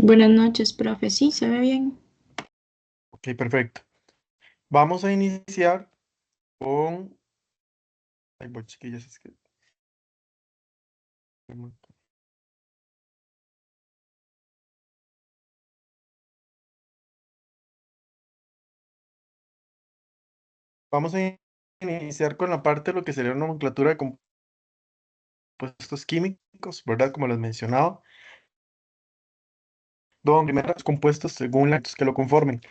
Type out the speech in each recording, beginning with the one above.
Buenas noches, profe. Sí, se ve bien. Ok, perfecto. Vamos a iniciar con... Ay, voy, chiquillas, es que... Vamos a iniciar con la parte de lo que sería una nomenclatura de compuestos químicos, ¿verdad? Como les mencionaba, donde primero los compuestos según los que lo conformen.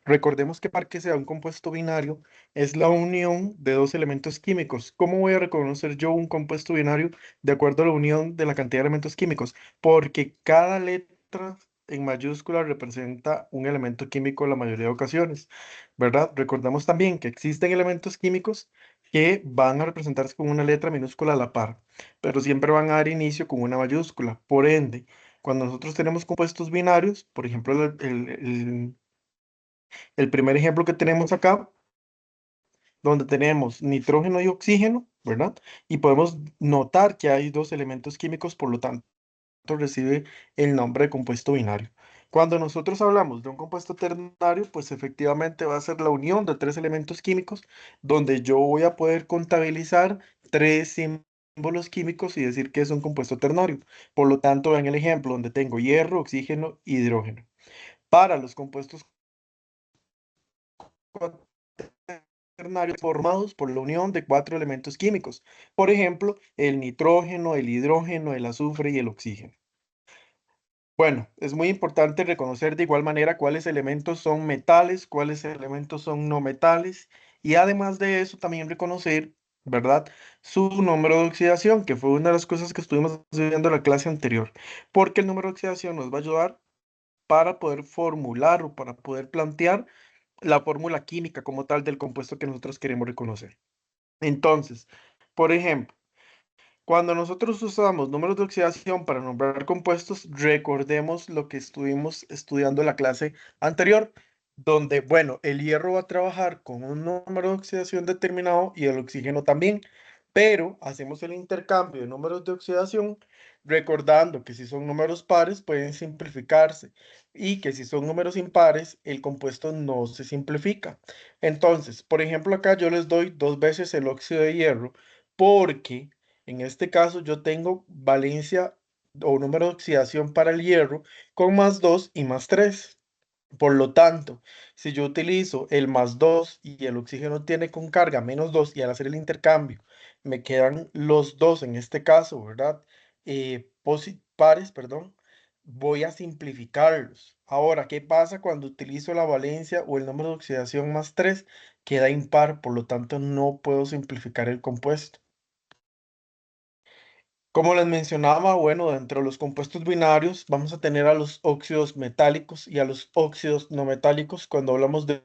Recordemos que para que sea un compuesto binario es la unión de dos elementos químicos. ¿Cómo voy a reconocer yo un compuesto binario de acuerdo a la unión de la cantidad de elementos químicos? Porque cada letra en mayúscula representa un elemento químico en la mayoría de ocasiones, ¿verdad? Recordemos también que existen elementos químicos que van a representarse con una letra minúscula a la par, pero siempre van a dar inicio con una mayúscula. Por ende, cuando nosotros tenemos compuestos binarios, por ejemplo, el primer ejemplo que tenemos acá, donde tenemos nitrógeno y oxígeno, ¿verdad? Y podemos notar que hay dos elementos químicos, por lo tanto, recibe el nombre de compuesto binario. Cuando nosotros hablamos de un compuesto ternario, pues efectivamente va a ser la unión de tres elementos químicos, donde yo voy a poder contabilizar tres símbolos químicos y decir que es un compuesto ternario. Por lo tanto, vean el ejemplo donde tengo hierro, oxígeno, hidrógeno. Para los compuestos ternarios formados por la unión de cuatro elementos químicos, por ejemplo, el nitrógeno, el hidrógeno, el azufre y el oxígeno. Bueno, es muy importante reconocer de igual manera cuáles elementos son metales, cuáles elementos son no metales y además de eso también reconocer, ¿verdad? Su número de oxidación, que fue una de las cosas que estuvimos viendo en la clase anterior, porque el número de oxidación nos va a ayudar para poder formular o para poder plantear la fórmula química como tal del compuesto que nosotros queremos reconocer. Entonces, por ejemplo, cuando nosotros usamos números de oxidación para nombrar compuestos, recordemos lo que estuvimos estudiando en la clase anterior, donde, bueno, el hierro va a trabajar con un número de oxidación determinado y el oxígeno también, pero hacemos el intercambio de números de oxidación, recordando que si son números pares pueden simplificarse y que si son números impares, el compuesto no se simplifica. Entonces, por ejemplo, acá yo les doy dos veces el óxido de hierro porque en este caso yo tengo valencia o número de oxidación para el hierro con más 2 y más 3. Por lo tanto, si yo utilizo el más 2 y el oxígeno tiene con carga menos 2 y al hacer el intercambio me quedan los dos en este caso, ¿verdad? Pares, perdón, voy a simplificarlos. Ahora, ¿qué pasa cuando utilizo la valencia o el número de oxidación más 3? Queda impar, por lo tanto no puedo simplificar el compuesto. Como les mencionaba, bueno, dentro de los compuestos binarios vamos a tener a los óxidos metálicos y a los óxidos no metálicos. Cuando hablamos de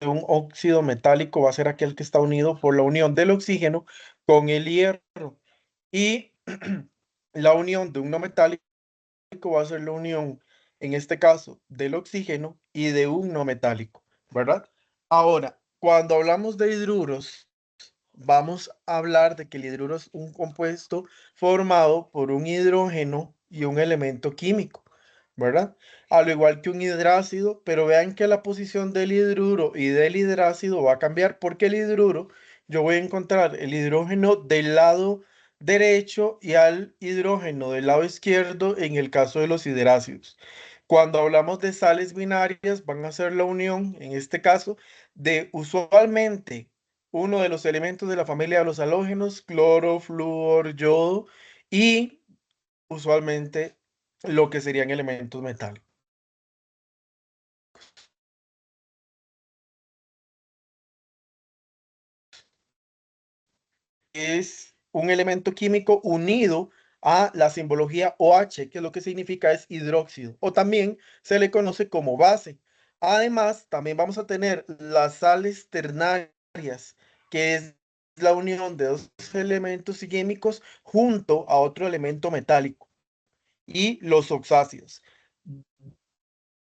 un óxido metálico va a ser aquel que está unido por la unión del oxígeno con el hierro. Y la unión de un no metálico va a ser la unión, en este caso, del oxígeno y de un no metálico, ¿verdad? Ahora, cuando hablamos de hidruros, vamos a hablar de que el hidruro es un compuesto formado por un hidrógeno y un elemento químico, ¿verdad? A lo igual que un hidrácido, pero vean que la posición del hidruro y del hidrácido va a cambiar porque el hidruro, yo voy a encontrar el hidrógeno del lado derecho y al hidrógeno del lado izquierdo en el caso de los hidrácidos. Cuando hablamos de sales binarias, van a ser la unión, en este caso, de usualmente uno de los elementos de la familia de los halógenos, cloro, flúor, yodo y usualmente lo que serían elementos metálicos. Es un elemento químico unido a la simbología OH, que lo que significa es hidróxido, o también se le conoce como base. Además, también vamos a tener las sales ternarias, que es la unión de dos elementos químicos junto a otro elemento metálico, y los oxáceos.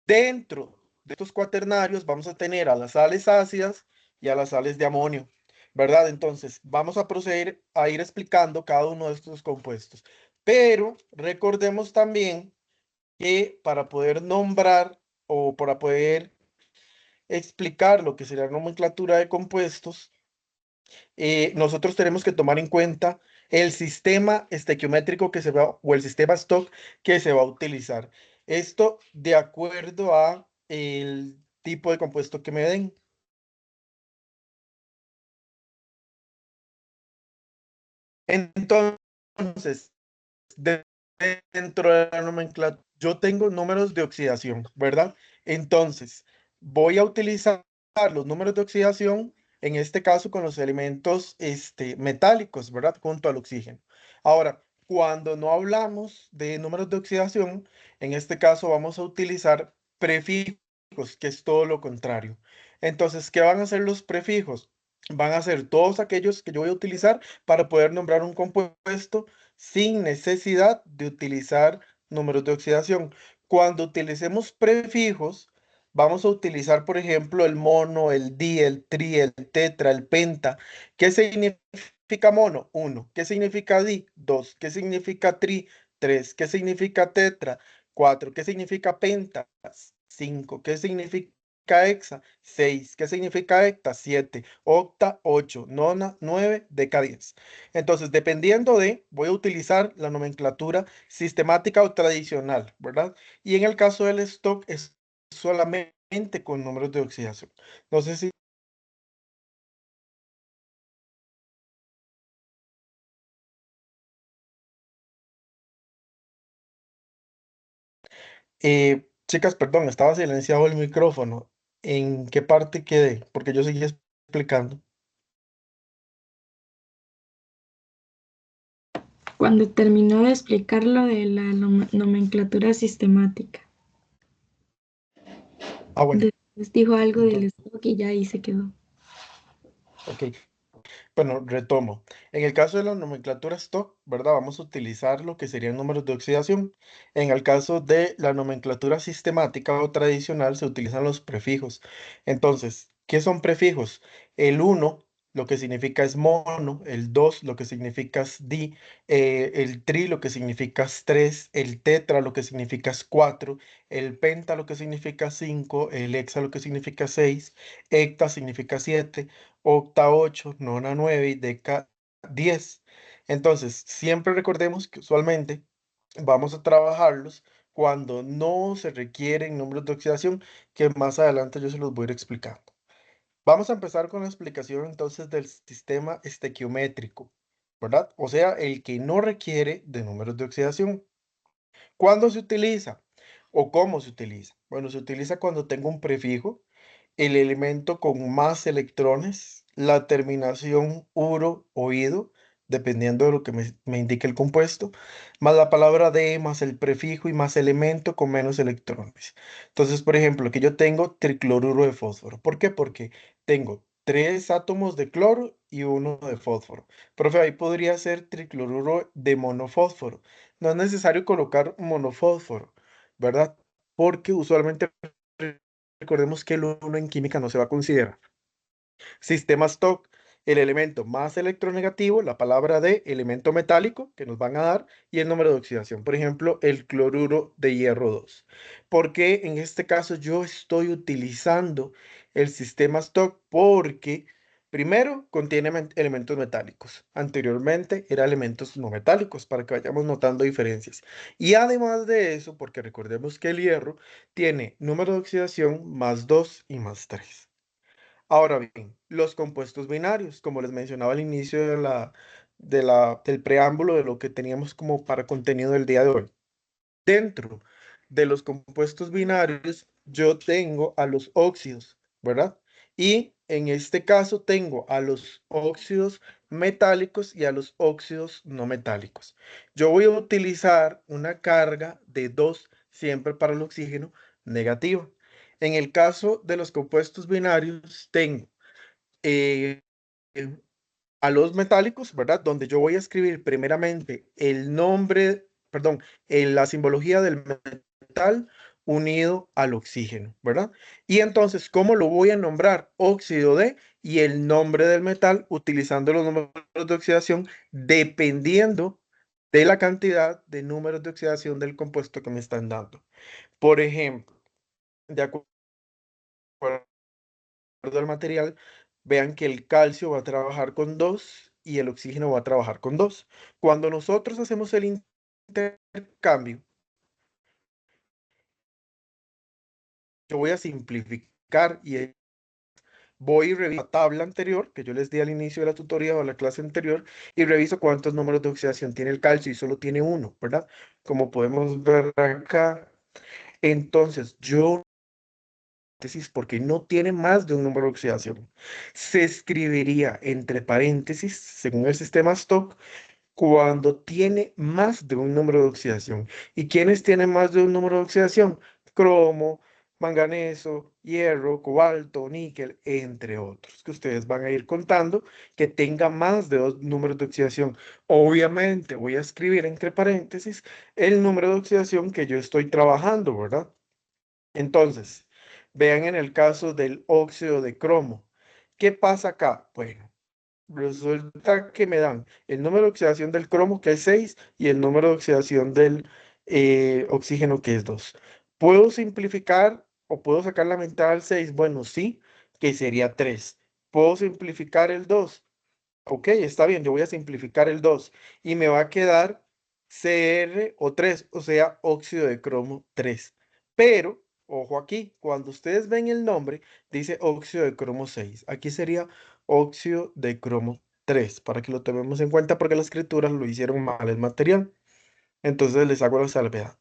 Dentro de estos cuaternarios vamos a tener a las sales ácidas y a las sales de amonio, ¿verdad? Entonces, vamos a proceder a ir explicando cada uno de estos compuestos. Pero recordemos también que para poder nombrar o para poder explicar lo que sería la nomenclatura de compuestos, nosotros tenemos que tomar en cuenta el sistema estequiométrico que se va, o el sistema stock que se va a utilizar. Esto de acuerdo a el tipo de compuesto que me den. Entonces, de- dentro de la nomenclatura, yo tengo números de oxidación, ¿verdad? Entonces, voy a utilizar los números de oxidación, en este caso con los elementos metálicos, ¿verdad? Junto al oxígeno. Ahora, cuando no hablamos de números de oxidación, en este caso vamos a utilizar prefijos, que es todo lo contrario. Entonces, ¿qué van a ser los prefijos? Van a ser todos aquellos que yo voy a utilizar para poder nombrar un compuesto sin necesidad de utilizar números de oxidación. Cuando utilicemos prefijos, vamos a utilizar, por ejemplo, el mono, el di, el tri, el tetra, el penta. ¿Qué significa mono? Uno. ¿Qué significa di? Dos. ¿Qué significa tri? Tres. ¿Qué significa tetra? Cuatro. ¿Qué significa penta? Cinco. ¿Qué significa hexa? Seis. ¿Qué significa hecta? Siete. Octa, ocho. Nona, nueve. Deca, 10. Entonces, dependiendo de, voy a utilizar la nomenclatura sistemática o tradicional, ¿verdad? Y en el caso del stock es solamente con números de oxidación. No sé si, chicas, perdón, estaba silenciado el micrófono. ¿En qué parte quedé? Porque yo seguí explicando. Cuando terminó de explicar lo de la nomenclatura sistemática. Ah, bueno, Después dijo algo del entonces, stock y ya ahí se quedó. ok. Bueno, retomo. En el caso de la nomenclatura stock, ¿verdad? Vamos a utilizar lo que serían números de oxidación. En el caso de la nomenclatura sistemática o tradicional, se utilizan los prefijos. Entonces, ¿qué son prefijos? El uno, lo que significa es mono; el 2, lo que significa es di; el tri, lo que significa es 3; el tetra, lo que significa es 4; el penta, lo que significa 5; el hexa, lo que significa 6; hecta significa 7; octa 8, nona 9 y deca 10. Entonces, siempre recordemos que usualmente vamos a trabajarlos cuando no se requieren números de oxidación, que más adelante yo se los voy a ir explicando. Vamos a empezar con la explicación entonces del sistema estequiométrico, ¿verdad? O sea, el que no requiere de números de oxidación. ¿Cuándo se utiliza? ¿O cómo se utiliza? Bueno, se utiliza cuando tengo un prefijo, el elemento con más electrones, la terminación uro o ido, dependiendo de lo que me indique el compuesto, más la palabra de, más el prefijo y más elemento con menos electrones. Entonces, por ejemplo, aquí yo tengo tricloruro de fósforo. ¿Por qué? Porque tengo tres átomos de cloro y uno de fósforo. Profe, ahí podría ser tricloruro de monofósforo. No es necesario colocar monofósforo, ¿verdad? Porque usualmente recordemos que el uno en química no se va a considerar. Sistema stock, el elemento más electronegativo, la palabra de elemento metálico que nos van a dar y el número de oxidación. Por ejemplo, el cloruro de hierro 2. ¿Por qué en este caso yo estoy utilizando el sistema stock? Porque primero contiene elementos metálicos. Anteriormente era elementos no metálicos, para que vayamos notando diferencias. Y además de eso, porque recordemos que el hierro tiene número de oxidación más 2 y más 3. Ahora bien, los compuestos binarios, como les mencionaba al inicio del preámbulo de lo que teníamos como para contenido del día de hoy. Dentro de los compuestos binarios, yo tengo a los óxidos, ¿verdad? Y en este caso tengo a los óxidos metálicos y a los óxidos no metálicos. Yo voy a utilizar una carga de 2 siempre para el oxígeno negativa. En el caso de los compuestos binarios, tengo eh, el- a los metálicos, ¿verdad? Donde yo voy a escribir primeramente el nombre, perdón, en la simbología del metal unido al oxígeno, ¿verdad? Y entonces, ¿cómo lo voy a nombrar? Óxido de y el nombre del metal utilizando los números de oxidación dependiendo de la cantidad de números de oxidación del compuesto que me están dando. Por ejemplo, de acuerdo al material, vean que el calcio va a trabajar con 2 y el oxígeno va a trabajar con 2. Cuando nosotros hacemos el intercambio, yo voy a simplificar y voy y reviso la tabla anterior que yo les di al inicio de la tutoría o la clase anterior y reviso cuántos números de oxidación tiene el calcio y solo tiene uno, ¿verdad? Como podemos ver acá. Entonces, yo porque no tiene más de un número de oxidación. Se escribiría entre paréntesis, según el sistema Stock, cuando tiene más de un número de oxidación. ¿Y quiénes tienen más de un número de oxidación? Cromo, manganeso, hierro, cobalto, níquel, entre otros, que ustedes van a ir contando que tenga más de dos números de oxidación. Obviamente voy a escribir entre paréntesis el número de oxidación que yo estoy trabajando, ¿verdad? Entonces, vean en el caso del óxido de cromo. ¿Qué pasa acá? Bueno, resulta que me dan el número de oxidación del cromo, que es 6, y el número de oxidación del oxígeno, que es 2. ¿Puedo simplificar o puedo sacar la mitad del 6? Bueno, sí, que sería 3. ¿Puedo simplificar el 2? Ok, está bien, yo voy a simplificar el 2 y me va a quedar CrO3, o sea, óxido de cromo 3. Pero, ojo aquí, cuando ustedes ven el nombre, dice óxido de cromo 6. Aquí sería óxido de cromo 3, para que lo tomemos en cuenta porque la escritura lo hicieron mal el material. Entonces les hago la salvedad.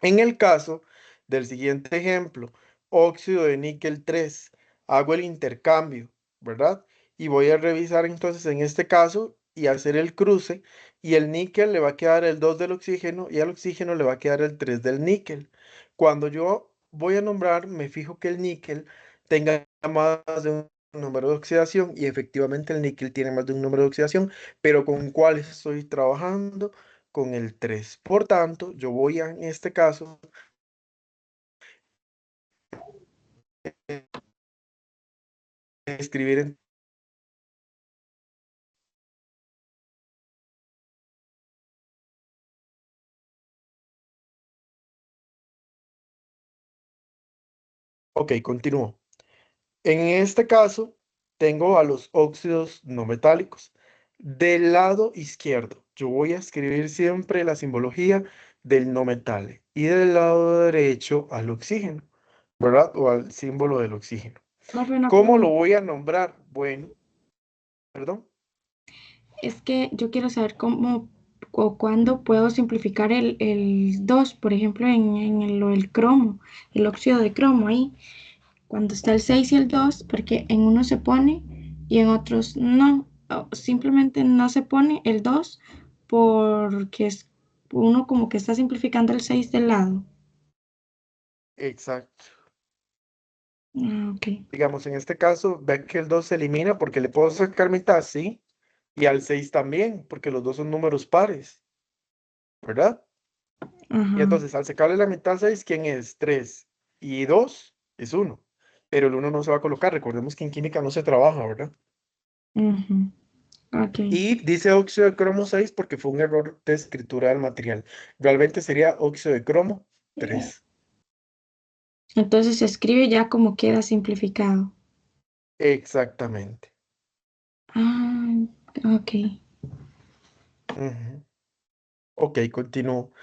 En el caso del siguiente ejemplo, óxido de níquel 3, hago el intercambio, ¿verdad? Y voy a revisar entonces en este caso y hacer el cruce y el níquel le va a quedar el 2 del oxígeno y al oxígeno le va a quedar el 3 del níquel. Cuando yo voy a nombrar, me fijo que el níquel tenga más de un número de oxidación y efectivamente el níquel tiene más de un número de oxidación, pero ¿con cuáles estoy trabajando? Con el 3. Por tanto, yo voy a, en este caso, escribir en... Ok, continúo. En este caso, tengo a los óxidos no metálicos. Del lado izquierdo, yo voy a escribir siempre la simbología del no metal y del lado derecho al oxígeno, ¿verdad? O al símbolo del oxígeno. Profe, una ¿Cómo lo pregunta. voy a nombrar? Bueno, perdón. Es que yo quiero saber cómo o cuándo puedo simplificar el 2, por ejemplo, lo del cromo, el óxido de cromo ahí, cuando está el 6 y el 2, porque en uno se pone y en otros no, o simplemente no se pone el 2 porque uno como que está simplificando el 6 del lado. Exacto. Ah, ok. Digamos, en este caso, ve que el 2 se elimina porque le puedo sacar mitad, sí, y al 6 también, porque los dos son números pares, ¿verdad? Y Ajá. entonces, al sacarle la mitad al 6, ¿quién es? 3 y 2 es uno, pero el uno no se va a colocar. Recordemos que en química no se trabaja, ¿verdad? Ujú, ok. Y dice óxido de cromo 6 porque fue un error de escritura del material. Realmente sería óxido de cromo 3. Entonces se escribe ya como queda simplificado. Exactamente. Ah, ok. Ujú. Ok, continúo.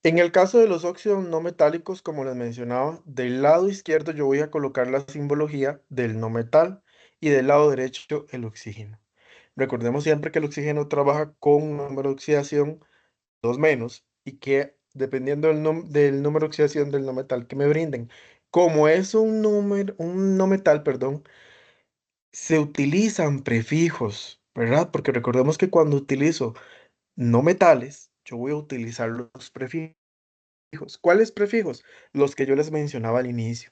En el caso de los óxidos no metálicos, como les mencionaba, del lado izquierdo yo voy a colocar la simbología del no metal y del lado derecho el oxígeno. Recordemos siempre que el oxígeno trabaja con un número de oxidación 2 menos y que dependiendo del número de oxidación del no metal que me brinden, como es un no metal, perdón, se utilizan prefijos, ¿verdad? Porque recordemos que cuando utilizo no metales, yo voy a utilizar los prefijos. ¿Cuáles prefijos? Los que yo les mencionaba al inicio.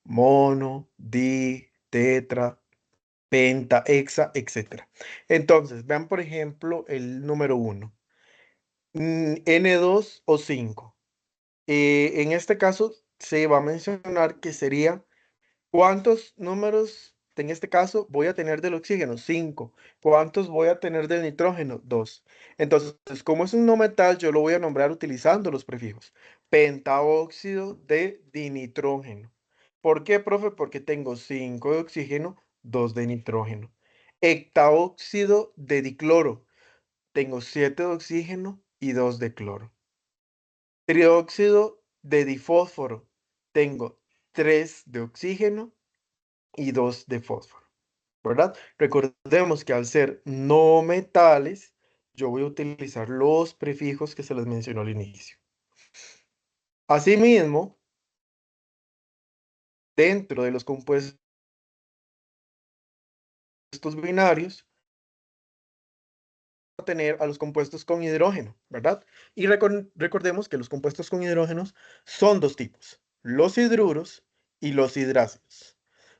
Mono, di, tetra, penta, hexa, etcétera. Entonces, vean por ejemplo el número uno, N2 o 5. En este caso se va a mencionar que sería ¿cuántos números? En este caso, voy a tener del oxígeno 5. ¿Cuántos voy a tener del nitrógeno? 2. Entonces, como es un no metal, yo lo voy a nombrar utilizando los prefijos. Pentaóxido de dinitrógeno. ¿Por qué, profe? Porque tengo 5 de oxígeno, 2 de nitrógeno. Hectaóxido de dicloro. Tengo 7 de oxígeno y 2 de cloro. Trióxido de difósforo. Tengo 3 de oxígeno y 2 de fósforo, ¿verdad? Recordemos que al ser no metales, yo voy a utilizar los prefijos que se les mencionó al inicio. Asimismo, dentro de los compuestos binarios, a tener a los compuestos con hidrógeno, ¿verdad? Y recordemos que los compuestos con hidrógenos son dos tipos, los hidruros y los hidrácidos.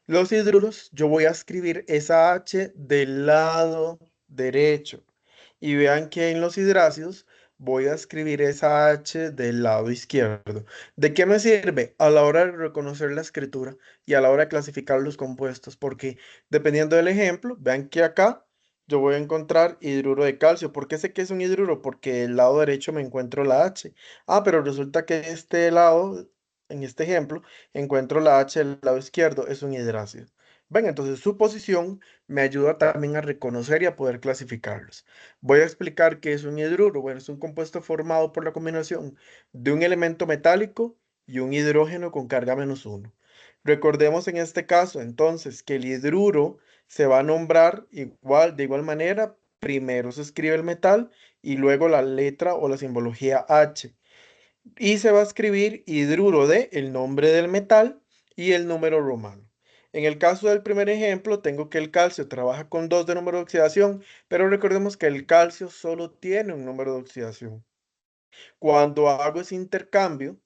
Los hidruros, yo voy a escribir esa H del lado derecho. Y vean que en los hidrácidos voy a escribir esa H del lado izquierdo. ¿De qué me sirve? A la hora de reconocer la escritura y a la hora de clasificar los compuestos, porque dependiendo del ejemplo, vean que acá yo voy a encontrar hidruro de calcio. ¿Por qué sé que es un hidruro? Porque del lado derecho me encuentro la H. Ah, pero resulta que este lado, en este ejemplo, encuentro la H del lado izquierdo, es un hidrácido. Ven, entonces su posición me ayuda también a reconocer y a poder clasificarlos. Voy a explicar qué es un hidruro. Bueno, es un compuesto formado por la combinación de un elemento metálico y un hidrógeno con carga -1. Recordemos en este caso, entonces, que el hidruro se va a nombrar igual, de igual manera. Primero se escribe el metal y luego la letra o la simbología H. Y se va a escribir hidruro de el nombre del metal y el número romano. En el caso del primer ejemplo, tengo que el calcio trabaja con 2 de número de oxidación, pero recordemos que el calcio solo tiene un número de oxidación. Cuando hago ese intercambio,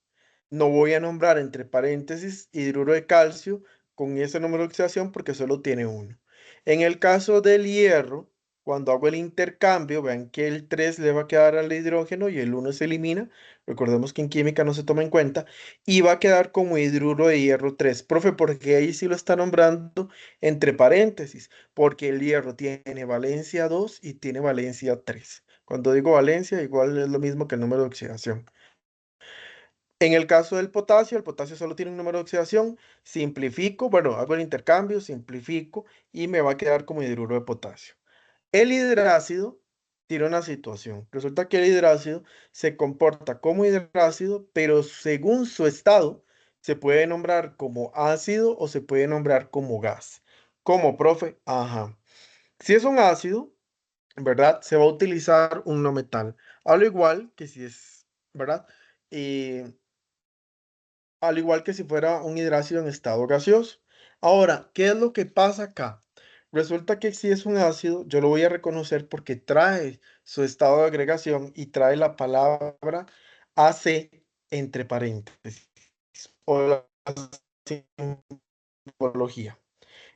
no voy a nombrar entre paréntesis hidruro de calcio con ese número de oxidación porque solo tiene uno. En el caso del hierro, cuando hago el intercambio, vean que el 3 le va a quedar al hidrógeno y el 1 se elimina. Recordemos que en química no se toma en cuenta. Y va a quedar como hidruro de hierro 3. Profe, porque ahí sí lo está nombrando entre paréntesis, porque el hierro tiene valencia 2 y tiene valencia 3. Cuando digo valencia, igual es lo mismo que el número de oxidación. En el caso del potasio, el potasio solo tiene un número de oxidación. Simplifico, bueno, hago el intercambio, simplifico y me va a quedar como hidruro de potasio. El hidrácido tiene una situación. Resulta que el hidrácido se comporta como hidrácido, pero según su estado, se puede nombrar como ácido o se puede nombrar como gas. ¿Cómo, profe? Ajá. Si es un ácido, ¿verdad? Se va a utilizar un no metal. Al igual que si es, ¿verdad? Eh, Al igual que si fuera un hidrácido en estado gaseoso. Ahora, ¿qué es lo que pasa acá? Resulta que si es un ácido, yo lo voy a reconocer porque trae su estado de agregación y trae la palabra AC entre paréntesis o la simbología.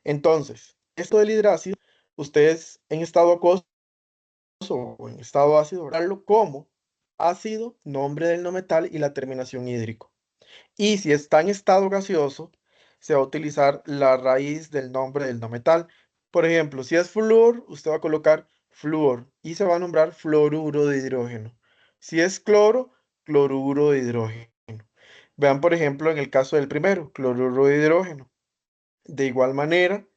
Entonces, esto del hidrácido, ustedes en estado acuoso o en estado ácido, verlo como ácido, nombre del no metal y la terminación hídrico. Y si está en estado gaseoso, se va a utilizar la raíz del nombre del no metal. Por ejemplo, si es flúor, usted va a colocar flúor y se va a nombrar fluoruro de hidrógeno. Si es cloro, cloruro de hidrógeno. Vean, por ejemplo, en el caso del primero, cloruro de hidrógeno. De igual manera,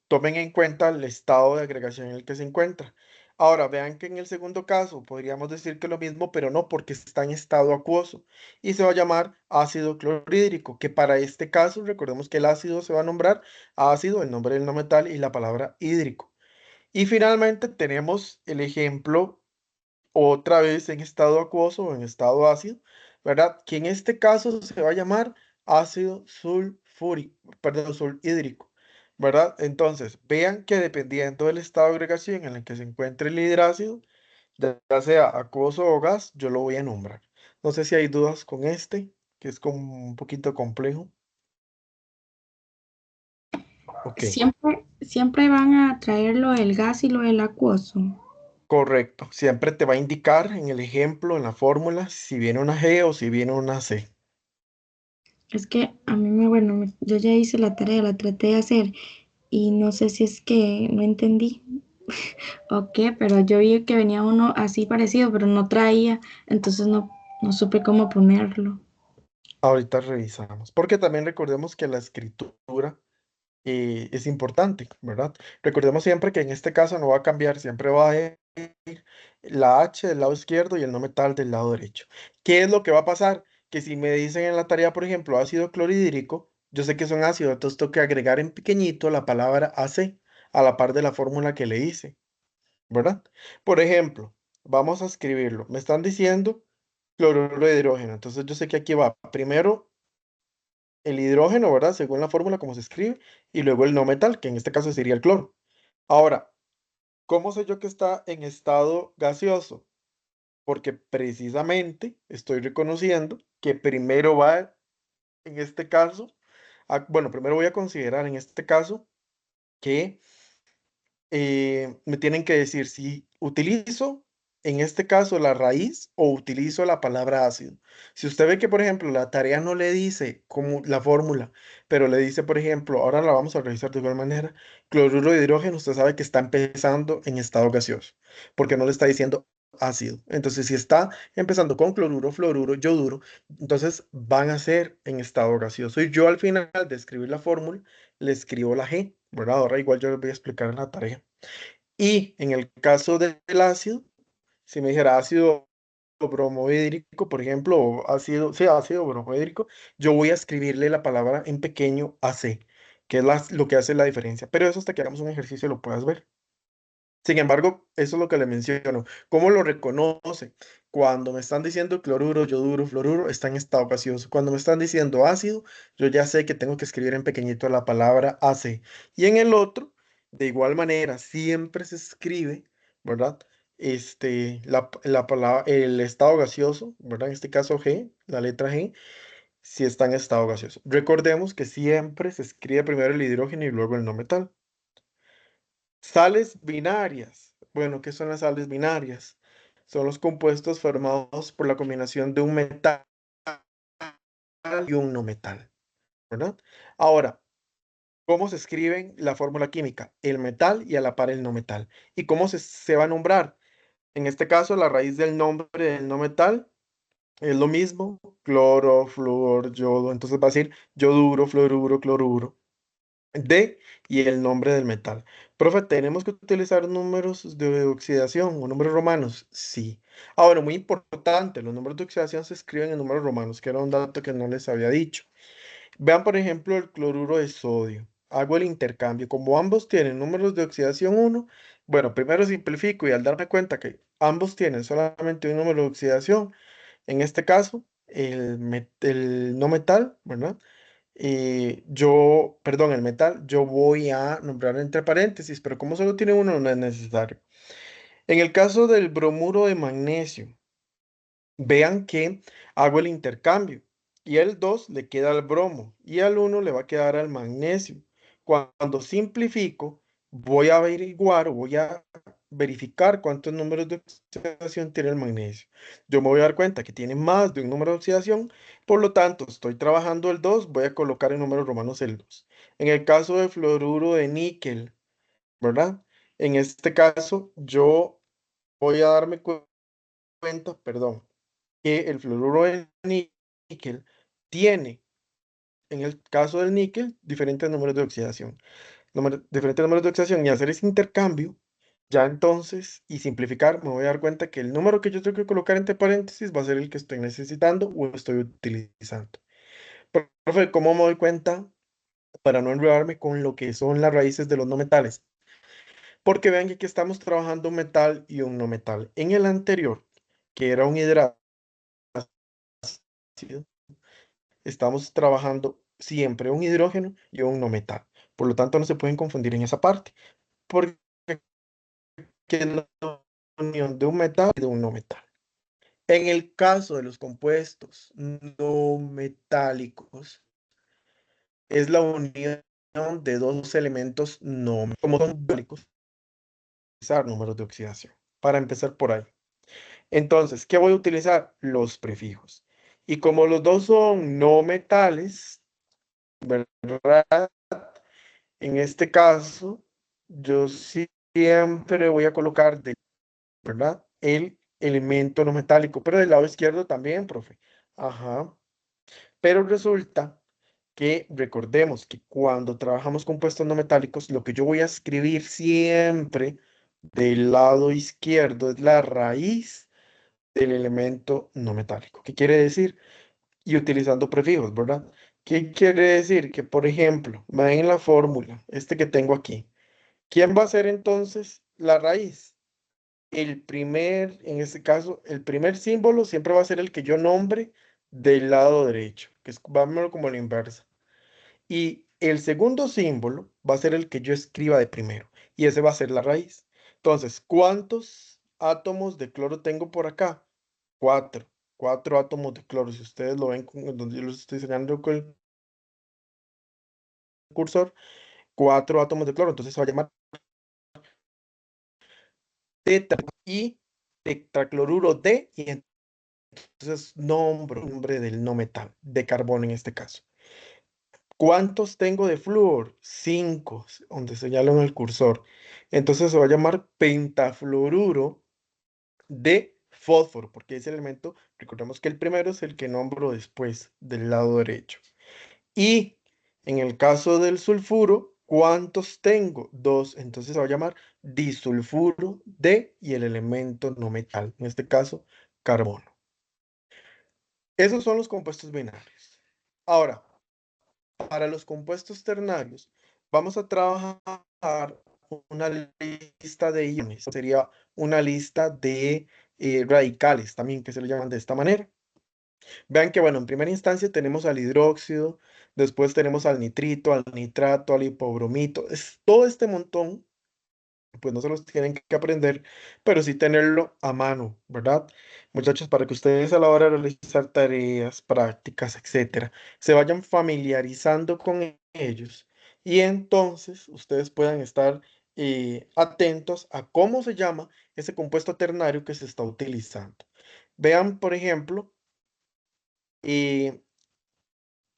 tomen en cuenta el estado de agregación en el que se encuentra. Ahora, vean que en el segundo caso podríamos decir que lo mismo, pero no porque está en estado acuoso y se va a llamar ácido clorhídrico, que para este caso, recordemos que el ácido se va a nombrar ácido, el nombre del no metal y la palabra hídrico. Y finalmente tenemos el ejemplo otra vez en estado acuoso o en estado ácido, ¿verdad? Que en este caso se va a llamar ácido sulfúrico, perdón, sulhídrico, ¿verdad? Entonces, vean que dependiendo del estado de agregación en el que se encuentre el hidrácido, ya sea acuoso o gas, yo lo voy a nombrar. No sé si hay dudas con este, que es como un poquito complejo. Ok, Siempre van a traer lo del gas y lo del acuoso. correcto. Siempre te va a indicar en el ejemplo, en la fórmula, si viene una G o si viene una C. Es que a mí bueno, yo ya hice la tarea, la traté de hacer y no sé si es que no entendí o qué, pero yo vi que venía uno así parecido, pero no traía, entonces no supe cómo ponerlo. Ahorita revisamos, porque también recordemos que la escritura es importante, ¿verdad? Recordemos siempre que en este caso no va a cambiar, siempre va a ir la H del lado izquierdo y el no metal del lado derecho. ¿Qué es lo que va a pasar? Que si me dicen en la tarea, por ejemplo, ácido clorhídrico, yo sé que son ácidos, entonces tengo que agregar en pequeñito la palabra AC a la par de la fórmula que le hice, ¿verdad? Por ejemplo, vamos a escribirlo. Me están diciendo cloruro de hidrógeno, entonces yo sé que aquí va primero el hidrógeno, ¿verdad? Según la fórmula como se escribe, y luego el no metal, que en este caso sería el cloro. Ahora, ¿cómo sé yo que está en estado gaseoso? Porque precisamente estoy reconociendo que primero va, en este caso, bueno, primero voy a considerar en este caso que me tienen que decir si utilizo, en este caso, la raíz o utilizo la palabra ácido. Si usted ve que, por ejemplo, la tarea no le dice como la fórmula, pero le dice, por ejemplo, ahora la vamos a revisar de igual manera, cloruro de hidrógeno, usted sabe que está empezando en estado gaseoso, porque no le está diciendo ácido. Entonces, si está empezando con cloruro, fluoruro, yoduro, entonces van a ser en estado gaseoso. Y yo al final de escribir la fórmula, le escribo la G, ¿verdad? Ahora igual yo les voy a explicar en la tarea. Y en el caso del ácido, si me dijera ácido bromohídrico, por ejemplo, o ácido, sí, ácido bromohídrico, yo voy a escribirle la palabra en pequeño AC, que es lo que hace la diferencia. Pero eso hasta que hagamos un ejercicio lo puedas ver. Sin embargo, eso es lo que le menciono. ¿Cómo lo reconoce? Cuando me están diciendo cloruro, yoduro, fluoruro, está en estado gaseoso. Cuando me están diciendo ácido, yo ya sé que tengo que escribir en pequeñito la palabra AC. Y en el otro, de igual manera, siempre se escribe, ¿verdad? La palabra, el estado gaseoso, ¿verdad? En este caso G, la letra G, si está en estado gaseoso. Recordemos que siempre se escribe primero el hidrógeno y luego el no metal. Sales binarias. Bueno, ¿qué son las sales binarias? Son los compuestos formados por la combinación de un metal y un no metal, ¿verdad? Ahora, ¿cómo se escriben la fórmula química? El metal y a la par el no metal. ¿Y cómo se va a nombrar? En este caso, la raíz del nombre del no metal es lo mismo, cloro, flúor, yodo. Entonces va a decir yoduro, fluoruro, cloruro. D y el nombre del metal. Profe, ¿tenemos que utilizar números de oxidación o números romanos? Sí. Ahora, muy importante, los números de oxidación se escriben en números romanos, que era un dato que no les había dicho. Vean, por ejemplo, el cloruro de sodio. Hago el intercambio. Como ambos tienen números de oxidación uno, bueno, primero simplifico y al darme cuenta que ambos tienen solamente un número de oxidación, en este caso, el no metal, ¿verdad? Perdón, el metal, yo voy a nombrar entre paréntesis, pero como solo tiene uno, no es necesario. En el caso del bromuro de magnesio, vean que hago el intercambio y el 2 le queda al bromo y al uno le va a quedar al magnesio. Cuando simplifico, voy a averiguar o voy a verificar cuántos números de oxidación tiene el magnesio. Yo me voy a dar cuenta que tiene más de un número de oxidación, por lo tanto, estoy trabajando el 2, voy a colocar en números romanos el 2. En el caso de fluoruro de níquel, ¿verdad? En este caso, yo voy a darme cuenta, perdón, que el fluoruro de níquel tiene, en el caso del níquel, diferentes números de oxidación. Diferentes números de oxidación y hacer ese intercambio, ya entonces, y simplificar, me voy a dar cuenta que el número que yo tengo que colocar entre paréntesis va a ser el que estoy necesitando o estoy utilizando. Profe, ¿cómo me doy cuenta para no enredarme con lo que son las raíces de los no metales? Porque vean que aquí estamos trabajando un metal y un no metal. En el anterior, que era un hidrácido, estamos trabajando siempre un hidrógeno y un no metal. Por lo tanto, no se pueden confundir en esa parte, porque es la unión de un metal y de un no metal. En el caso de los compuestos no metálicos, es la unión de dos elementos no, como son metálicos, utilizar números de oxidación. Para empezar por ahí. Entonces, ¿qué voy a utilizar? Los prefijos. Y como los dos son no metales, ¿verdad? En este caso, yo siempre voy a colocar, ¿verdad? El elemento no metálico, pero del lado izquierdo también, profe. Ajá. Pero resulta que recordemos que cuando trabajamos compuestos no metálicos, lo que yo voy a escribir siempre del lado izquierdo es la raíz del elemento no metálico. ¿Qué quiere decir? Y utilizando prefijos, ¿verdad? ¿Qué quiere decir? Que, por ejemplo, ven en la fórmula, este que tengo aquí. ¿Quién va a ser entonces la raíz? En este caso, el primer símbolo siempre va a ser el que yo nombre del lado derecho, que es, vámonos como la inversa. Y el segundo símbolo va a ser el que yo escriba de primero, y ese va a ser la raíz. Entonces, ¿cuántos átomos de cloro tengo por acá? Cuatro. Cuatro átomos de cloro. Si ustedes lo ven donde yo los estoy enseñando con el cursor, cuatro átomos de cloro. Entonces se va a llamar tetra y tetracloruro de, y entonces nombre del no metal, de carbono en este caso. ¿Cuántos tengo de flúor? 5, donde señalo en el cursor. Entonces se va a llamar pentafluoruro de fósforo, porque ese elemento, recordemos que el primero es el que nombro después del lado derecho. Y en el caso del sulfuro, ¿cuántos tengo? 2, entonces se va a llamar disulfuro de y el elemento no metal, en este caso, carbono. Esos son los compuestos binarios. Ahora, para los compuestos ternarios, vamos a trabajar una lista de iones. Sería una lista de radicales también, que se le llaman de esta manera. Vean que, bueno, en primera instancia tenemos al hidróxido, después tenemos al nitrito, al nitrato, al hipobromito. Es todo este montón, pues no se los tienen que aprender, pero sí tenerlo a mano, ¿verdad? Muchachos, para que ustedes a la hora de realizar tareas, prácticas, etcétera, se vayan familiarizando con ellos y entonces ustedes puedan estar atentos a cómo se llama ese compuesto ternario que se está utilizando. Vean, por ejemplo, eh,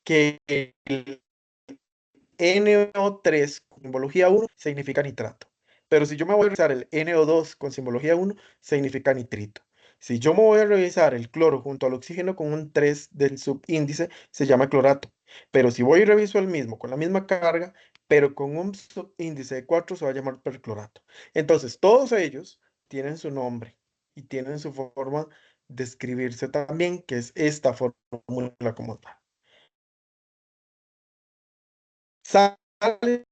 que el NO3 con simbología 1 significa nitrato. Pero si yo me voy a revisar el NO2 con simbología 1, significa nitrito. Si yo me voy a revisar el cloro junto al oxígeno con un 3 del subíndice, se llama clorato. Pero si voy y reviso el mismo con la misma carga, pero con un subíndice de 4, se va a llamar perclorato. Entonces, todos ellos tienen su nombre y tienen su forma de escribirse también, que es esta fórmula como tal. Sales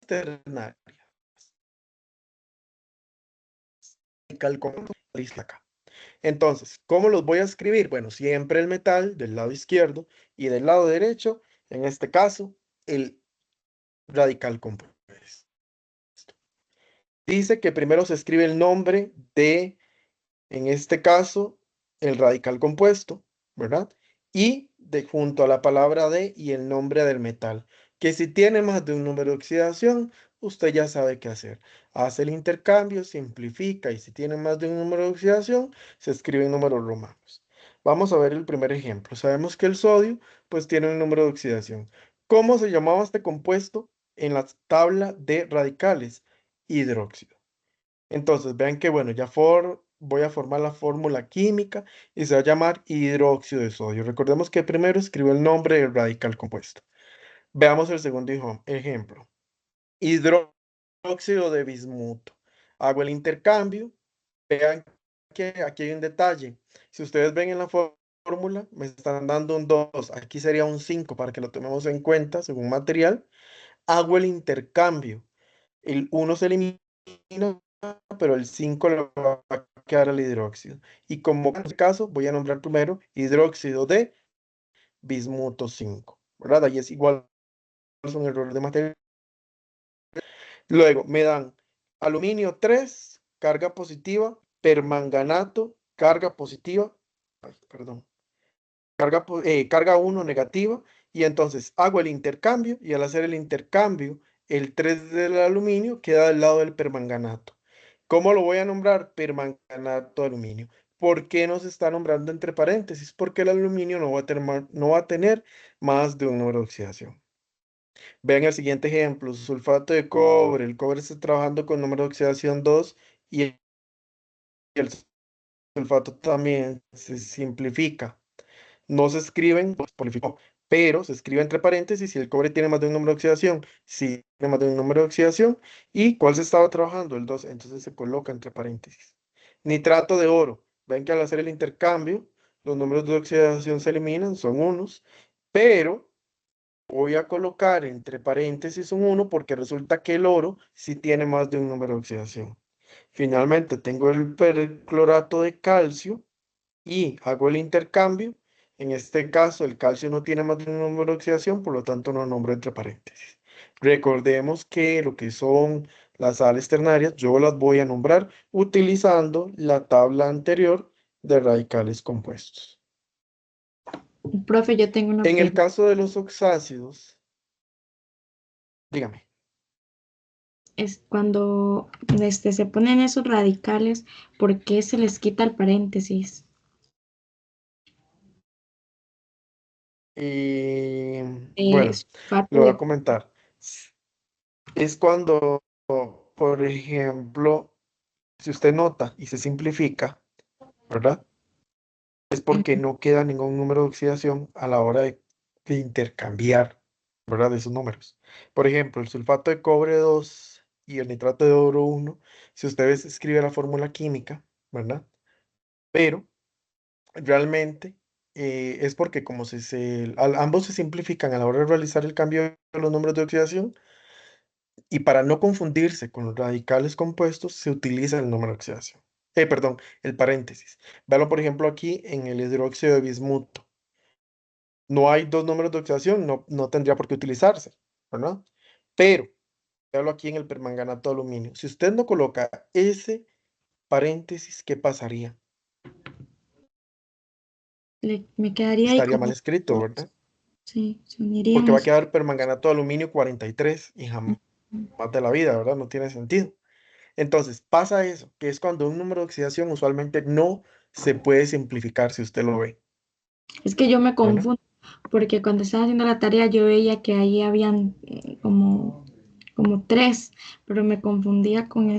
ternarias. Lista acá. Entonces, ¿cómo los voy a escribir? Bueno, siempre el metal del lado izquierdo y del lado derecho, en este caso, el radical compuesto. Dice que primero se escribe el nombre de, en este caso, el radical compuesto, ¿verdad? Y de junto a la palabra de y el nombre del metal, que si tiene más de un número de oxidación, usted ya sabe qué hacer. Hace el intercambio, simplifica y si tiene más de un número de oxidación, se escribe en números romanos. Vamos a ver el primer ejemplo. Sabemos que el sodio, pues tiene un número de oxidación. ¿Cómo se llamaba este compuesto en la tabla de radicales? Hidróxido. Entonces, vean que, bueno, voy a formar la fórmula química y se va a llamar hidróxido de sodio. Recordemos que primero escribo el nombre del radical compuesto. Veamos el segundo ejemplo. Hidróxido de bismuto. Hago el intercambio. Vean que aquí hay un detalle. Si ustedes ven en la fórmula, me están dando un 2. Aquí sería un 5 para que lo tomemos en cuenta según material. Hago el intercambio. El uno se elimina, pero el 5 le va a quedar al hidróxido. Y como en este caso, voy a nombrar primero hidróxido de bismuto 5, ¿verdad? Ahí es igual, es un error de materia. Luego me dan aluminio 3, carga positiva, permanganato, carga positiva, ay, perdón, carga 1 negativa, y entonces hago el intercambio, y al hacer el intercambio, el 3 del aluminio queda del lado del permanganato. ¿Cómo lo voy a nombrar? Permanganato de aluminio. ¿Por qué nos está nombrando entre paréntesis? Porque el aluminio no va a tener más de un número de oxidación. Vean el siguiente ejemplo, sulfato de cobre. El cobre está trabajando con número de oxidación 2 y el sulfato también se simplifica. No se escriben, pues, polificó, pero se escribe entre paréntesis si el cobre tiene más de un número de oxidación, si tiene más de un número de oxidación, y cuál se estaba trabajando, el 2, entonces se coloca entre paréntesis. Nitrato de oro, ven que al hacer el intercambio, los números de oxidación se eliminan, son unos, pero voy a colocar entre paréntesis un 1 porque resulta que el oro sí tiene más de un número de oxidación. Finalmente tengo el perclorato de calcio y hago el intercambio. En este caso, el calcio no tiene más de un número de oxidación, por lo tanto no nombro entre paréntesis. Recordemos que lo que son las sales ternarias, yo las voy a nombrar utilizando la tabla anterior de radicales compuestos. Profe, yo tengo una En el pregunta. caso de los oxácidos, dígame. Es cuando se ponen esos radicales, ¿por qué se les quita el paréntesis? Bueno, lo Sulfato voy a de... comentar. Es cuando, por ejemplo, si usted nota y se simplifica, ¿verdad? Es porque no queda ningún número de oxidación a la hora de intercambiar, ¿verdad? Esos números. Por ejemplo, el sulfato de cobre 2 y el nitrato de oro 1, si ustedes escriben la fórmula química, ¿verdad? Pero realmente es porque como ambos se simplifican a la hora de realizar el cambio de los números de oxidación y para no confundirse con los radicales compuestos, se utiliza el número de oxidación. Perdón, el paréntesis. Véalo, por ejemplo, aquí en el hidróxido de bismuto. No hay dos números de oxidación, no tendría por qué utilizarse, ¿verdad? Pero, véalo aquí en el permanganato de aluminio. Si usted no coloca ese paréntesis, ¿qué pasaría? Me quedaría ahí Estaría mal como escrito, dos, ¿verdad? sí, se Porque va a uniríamos. quedar permanganato de aluminio 43 y jamás de la vida, ¿verdad? No tiene sentido. Entonces, pasa eso, que es cuando un número de oxidación usualmente no se puede simplificar si usted lo ve, Es que yo me ¿verdad? confundo, porque cuando estaba haciendo la tarea yo veía que ahí habían como tres, pero me confundía con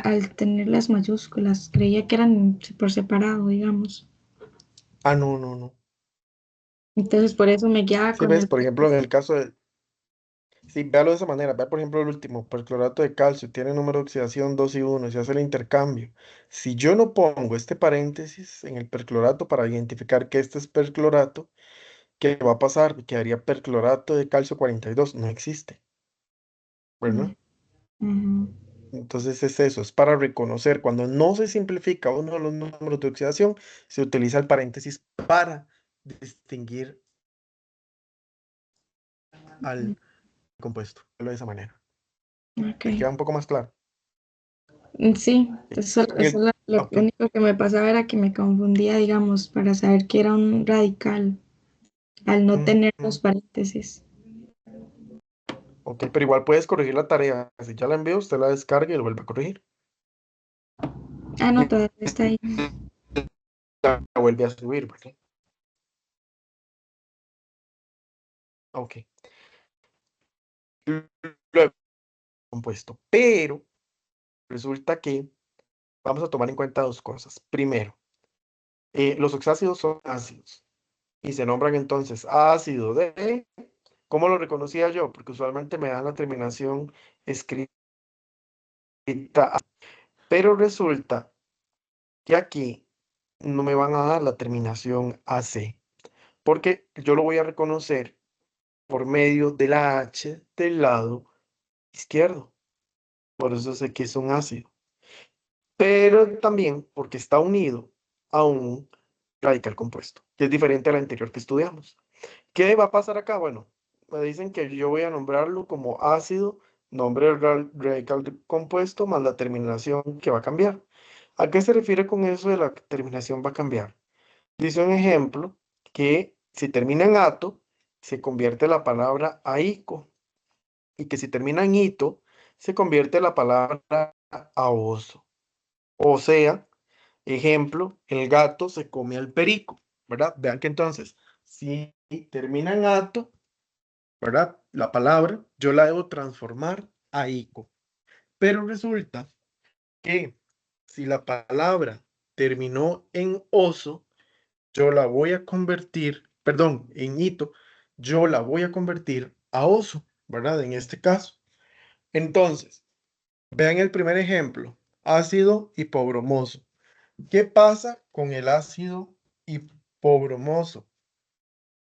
al tener las mayúsculas, creía que eran por separado, digamos. Ah, no, no, no. Entonces por eso me guiaba Si con ves, el... por ejemplo, en el caso de, sí, véalo de esa manera. Ve, por ejemplo, el último, perclorato de calcio, tiene número de oxidación 2 y 1, se hace el intercambio. Si yo no pongo este paréntesis en el perclorato para identificar que este es perclorato, ¿qué va a pasar? Quedaría perclorato de calcio 42, no existe, Mm, ¿verdad? ujú. Entonces es eso, es para reconocer. Cuando no se simplifica uno de los números de oxidación, se utiliza el paréntesis para distinguir al compuesto. Verlo de esa manera. Ok. ¿Te queda un poco más claro? Sí, Sí. eso lo Ok. único que me pasaba era que me confundía, digamos, para saber que era un radical al no tener los Ujú. paréntesis. Ok, pero igual puedes corregir la tarea. Si ya la envío, usted la descarga y lo vuelve a corregir. Ah, no, Y todavía está ahí. la vuelve a subir, ¿verdad? Ok. Luego, compuesto. Pero resulta que vamos a tomar en cuenta dos cosas. Primero, los oxácidos son ácidos y se nombran entonces ácido de... ¿Cómo lo reconocía yo? Porque usualmente me dan la terminación escrita, pero resulta que aquí no me van a dar la terminación AC, porque yo lo voy a reconocer por medio de la H del lado izquierdo. Por eso sé que es un ácido. Pero también porque está unido a un radical compuesto, que es diferente al anterior que estudiamos. ¿Qué va a pasar acá? Bueno, me dicen que yo voy a nombrarlo como ácido, nombre del radical compuesto más la terminación que va a cambiar. ¿A qué se refiere con eso de la terminación va a cambiar? Dice un ejemplo que si termina en ato, se convierte la palabra aico, y que si termina en ito, se convierte la palabra aoso. O sea, Ejemplo, el gato se come al perico, ¿verdad? Vean que entonces, si termina en ato, ¿verdad? La palabra, yo la debo transformar a ico. Pero resulta que si la palabra terminó en oso, yo la voy a convertir, perdón, en hito, yo la voy a convertir a oso, ¿verdad? En este caso. Entonces, vean el primer ejemplo, ácido hipobromoso. ¿Qué pasa con el ácido hipobromoso?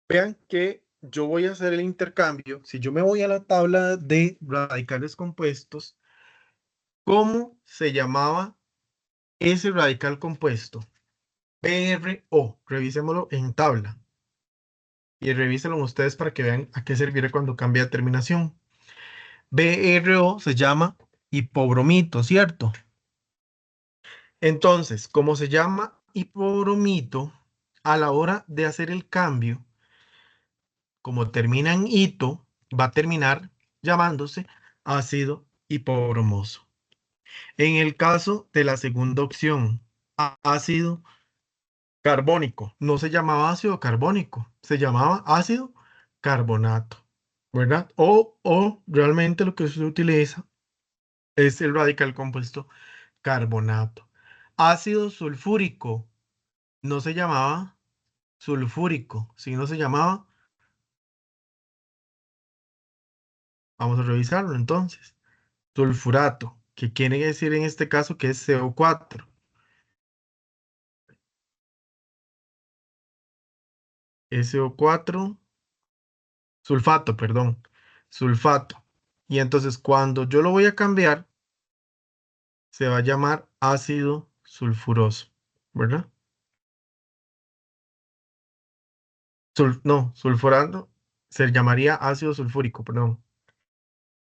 Vean que yo voy a hacer el intercambio. Si yo me voy a la tabla de radicales compuestos, ¿cómo se llamaba ese radical compuesto? PRO. Revisémoslo en tabla. Y revísenlo ustedes para que vean a qué servirá cuando cambia de terminación. BRO se llama hipobromito, ¿cierto? Entonces, como se llama hipobromito, a la hora de hacer el cambio, como termina en ito, va a terminar llamándose ácido hipobromoso. En el caso de la segunda opción, ácido carbónico, no se llamaba ácido carbónico, se llamaba ácido carbonato, ¿verdad? O realmente lo que se utiliza es el radical compuesto carbonato. Ácido sulfúrico no se llamaba sulfúrico, sino se llamaba, vamos a revisarlo entonces, sulfurato, que quiere decir en este caso que es CO4. SO4, sulfato, perdón, sulfato. Y entonces cuando yo lo voy a cambiar, se va a llamar ácido sulfuroso, ¿verdad? No, sulfurando se llamaría ácido sulfúrico, perdón.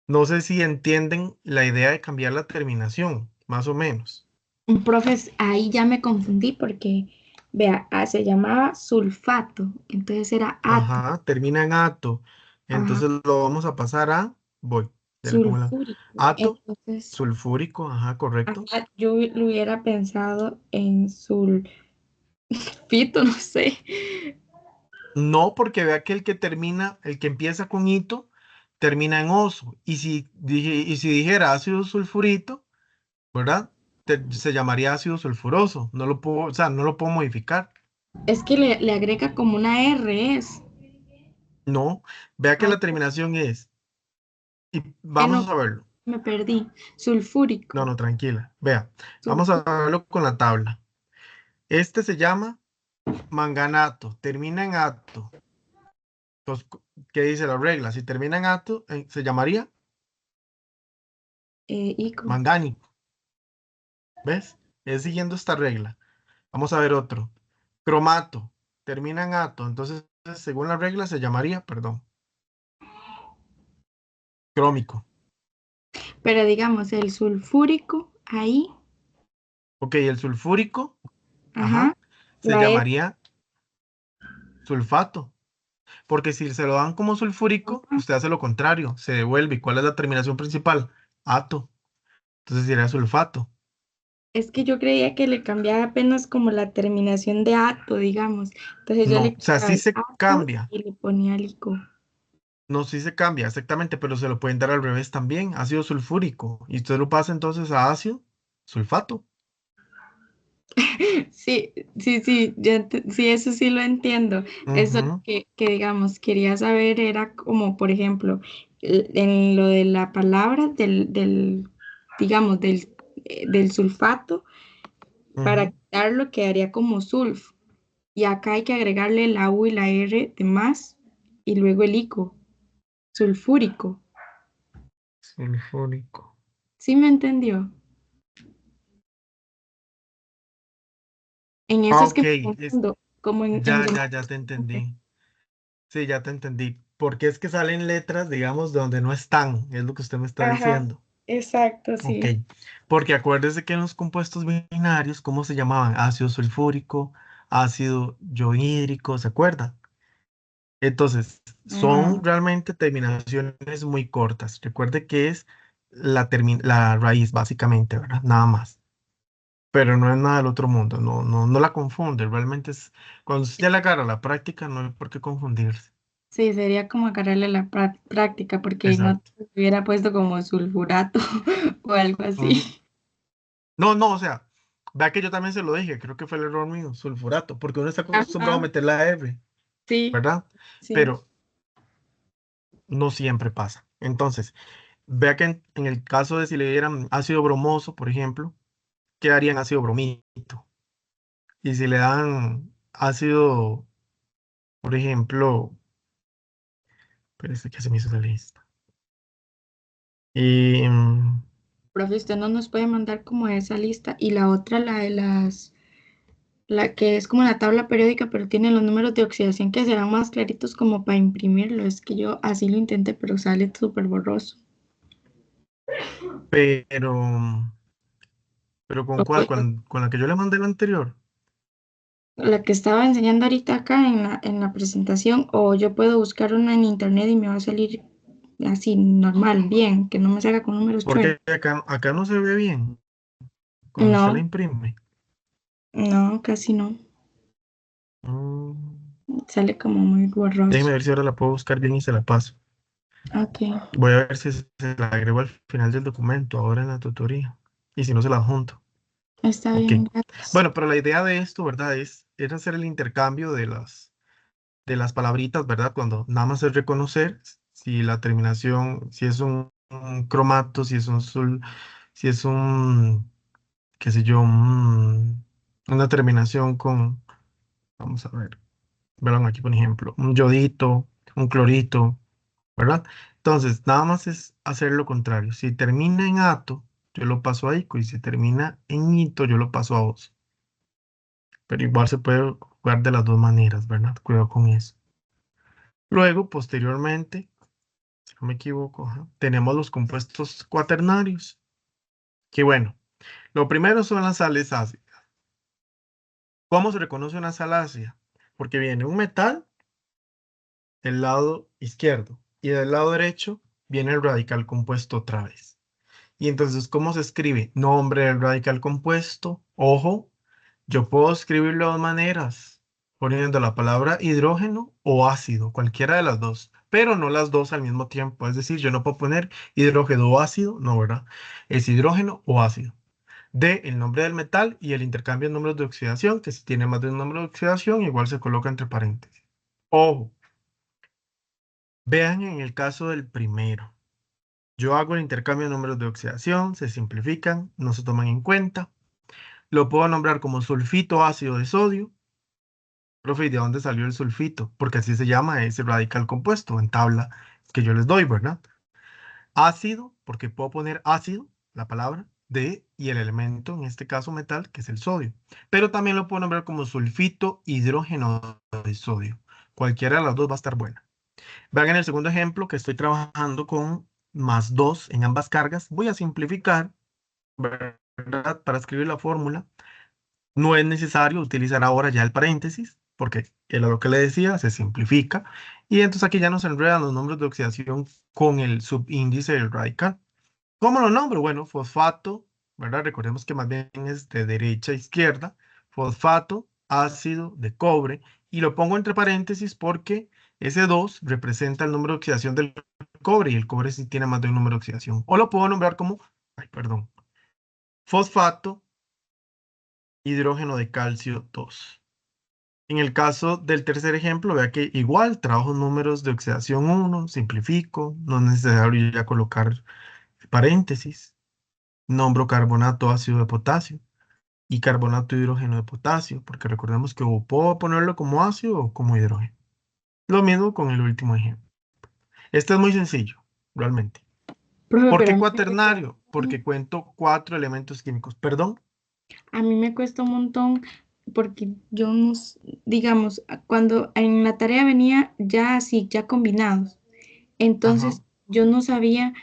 No sé si entienden la idea de cambiar la terminación, más o menos. Un profes, ahí ya me confundí porque, vea, se llamaba sulfato, entonces era ato, Ajá, termina en ato. ajá, Entonces lo vamos a pasar a, voy, dele como la, sulfúrico. ato Entonces, sulfúrico, ajá, correcto. ajá, yo lo hubiera pensado en sulfito, no sé. No, porque vea que el que termina, el que empieza con hito, termina en oso. Y si dijera ácido sulfurito, ¿verdad? Se llamaría ácido sulfuroso. No lo puedo, o sea, no lo puedo modificar. Es que le agrega como una R, es. No, vea que Ay, la terminación es, y no, vamos a verlo. me perdí. Sulfúrico. No, no, tranquila. Vea, vamos a Sulfú- verlo con la tabla. Este se llama manganato, termina en ato. Entonces, ¿qué dice la regla? Si termina en ato, se llamaría ico. mangánico. ¿Ves? Es siguiendo esta regla. Vamos a ver otro. Cromato, termina en ato. Entonces, según la regla, se llamaría, perdón, crómico. Pero digamos, el sulfúrico, ahí, Ok, el sulfúrico, ajá, ajá, se la R. llamaría sulfato. Porque si se lo dan como sulfúrico, usted hace lo contrario, se devuelve. ¿Y cuál es la terminación principal? Ato. Entonces sería sulfato. Es que yo creía que le cambiaba apenas como la terminación de ato, digamos. Entonces yo No, le o sea, quitaba sí el se ato cambia. y le ponía el ico. No, sí se cambia, exactamente, pero se lo pueden dar al revés también, ácido sulfúrico. Y usted lo pasa entonces a ácido sulfato. Sí, sí, sí, sí, eso sí lo entiendo. Eso Ujú, que, digamos, quería saber era como, por ejemplo, en lo de la palabra digamos, del sulfato, para ujú. quitarlo quedaría como sulf. Y acá hay que agregarle la U y la R de más y luego el ico, sulfúrico. Sulfúrico. ¿Sí me entendió? En eso Ah, es que ok, me confundo, como en ya te entendí. Sí, ya te entendí. Porque es que salen letras, digamos, de donde no están, es lo que usted me está Ajá, diciendo. exacto, Ok, sí. porque acuérdese que en los compuestos binarios, ¿cómo se llamaban? Ácido sulfúrico, ácido yohídrico, ¿se acuerdan? Entonces, son Ah, realmente terminaciones muy cortas. Recuerde que es la raíz, básicamente, ¿verdad? Nada más. pero no es nada del otro mundo, no la confunde, realmente es, cuando usted ya le agarra la práctica, no hay por qué confundirse. Sí, sería como agarrarle la práctica porque no Exacto. hubiera puesto como sulfurato o algo Ujú. así. No, o sea, vea que yo también se lo dije, creo que fue el error mío, sulfurato, porque uno está acostumbrado a Ajá, meter la R, sí, ¿verdad? sí. Pero no siempre pasa. Entonces, vea que en el caso de si le dieran ácido bromoso, por ejemplo, quedaría en ácido bromito. Y si le dan ácido, por ejemplo, parece que se me hizo la lista. Y Profe, usted no nos puede mandar como esa lista y la otra, la de la que es como la tabla periódica, pero tiene los números de oxidación que serán más claritos como para imprimirlo. Es que yo así lo intenté, pero sale súper borroso. pero, pero ¿con cuál? ¿Con la que yo le mandé la anterior? La que estaba enseñando ahorita acá en la presentación, o yo puedo buscar una en internet y me va a salir así normal, bien, que no me salga con números chuecos. Porque acá no se ve bien cuando usted la No, imprime. no, casi no. Mm, Sale como muy Déjeme borroso. ver si ahora la puedo buscar bien y se la paso. Ok, Voy a ver si se la agrego al final del documento, ahora en la tutoría. Y si no, se la adjunto. está Ok. bien, gracias. Bueno, pero la idea de esto, ¿verdad? Es hacer el intercambio de las palabritas, ¿verdad? Cuando nada más es reconocer si la terminación, si es un cromato, si es un, qué sé yo, una terminación con, vamos a ver, verán aquí por ejemplo, un yodito, un clorito, ¿verdad? Entonces, nada más es hacer lo contrario. Si termina en ato, yo lo paso a ico, y si termina en ito, yo lo paso a oso. Pero igual se puede jugar de las dos maneras, ¿verdad? Cuidado con eso. Luego, posteriormente, si no me equivoco, ajá, tenemos los compuestos cuaternarios, que bueno, lo primero son las sales ácidas. ¿Cómo se reconoce una sal ácida? Porque viene un metal del lado izquierdo y del lado derecho viene el radical compuesto otra vez. Y entonces, ¿cómo se escribe? Nombre del radical compuesto. Ojo, yo puedo escribirlo de dos maneras, poniendo la palabra hidrógeno o ácido, cualquiera de las dos, pero no las dos al mismo tiempo. Es decir, yo no puedo poner hidrógeno o ácido, no, ¿verdad? Es hidrógeno o ácido. D, el nombre del metal y el intercambio de números de oxidación, que si tiene más de un número de oxidación, igual se coloca entre paréntesis. Ojo, vean en el caso del primero. Yo hago el intercambio de números de oxidación, se simplifican, no se toman en cuenta. Lo puedo nombrar como sulfito ácido de sodio. Profe, ¿y de dónde salió el sulfito? Porque así se llama ese radical compuesto en tabla que yo les doy, ¿verdad? Ácido, porque puedo poner ácido, la palabra, de, y el elemento, en este caso metal, que es el sodio. Pero también lo puedo nombrar como sulfito hidrógeno de sodio. Cualquiera de las dos va a estar buena. Vean en el segundo ejemplo que estoy trabajando con más 2 en ambas cargas. Voy a simplificar, ¿verdad? Para escribir la fórmula. No es necesario utilizar ahora ya el paréntesis, porque era lo que le decía, se simplifica. Y entonces aquí ya nos enredan los nombres de oxidación con el subíndice del radical. ¿Cómo lo nombro? Bueno, fosfato, ¿verdad? Recordemos que más bien es de derecha a izquierda. Fosfato, ácido de cobre. Y lo pongo entre paréntesis porque ese 2 representa el número de oxidación del cobre y el cobre sí tiene más de un número de oxidación. O lo puedo nombrar como, ay, perdón, fosfato, hidrógeno de calcio 2. En el caso del tercer ejemplo, vea que igual trabajo números de oxidación 1, simplifico, no es necesario ya colocar paréntesis. Nombro carbonato ácido de potasio y carbonato de hidrógeno de potasio, porque recordemos que o puedo ponerlo como ácido o como hidrógeno. Lo mismo con el último ejemplo. Este es muy sencillo, realmente. Profe, ¿Por pero qué cuaternario? Porque cuento 4 elementos químicos. Perdón. a mí me cuesta un montón porque yo no, digamos, cuando en la tarea venía ya así, ya combinados, Ajá. entonces yo no sabía,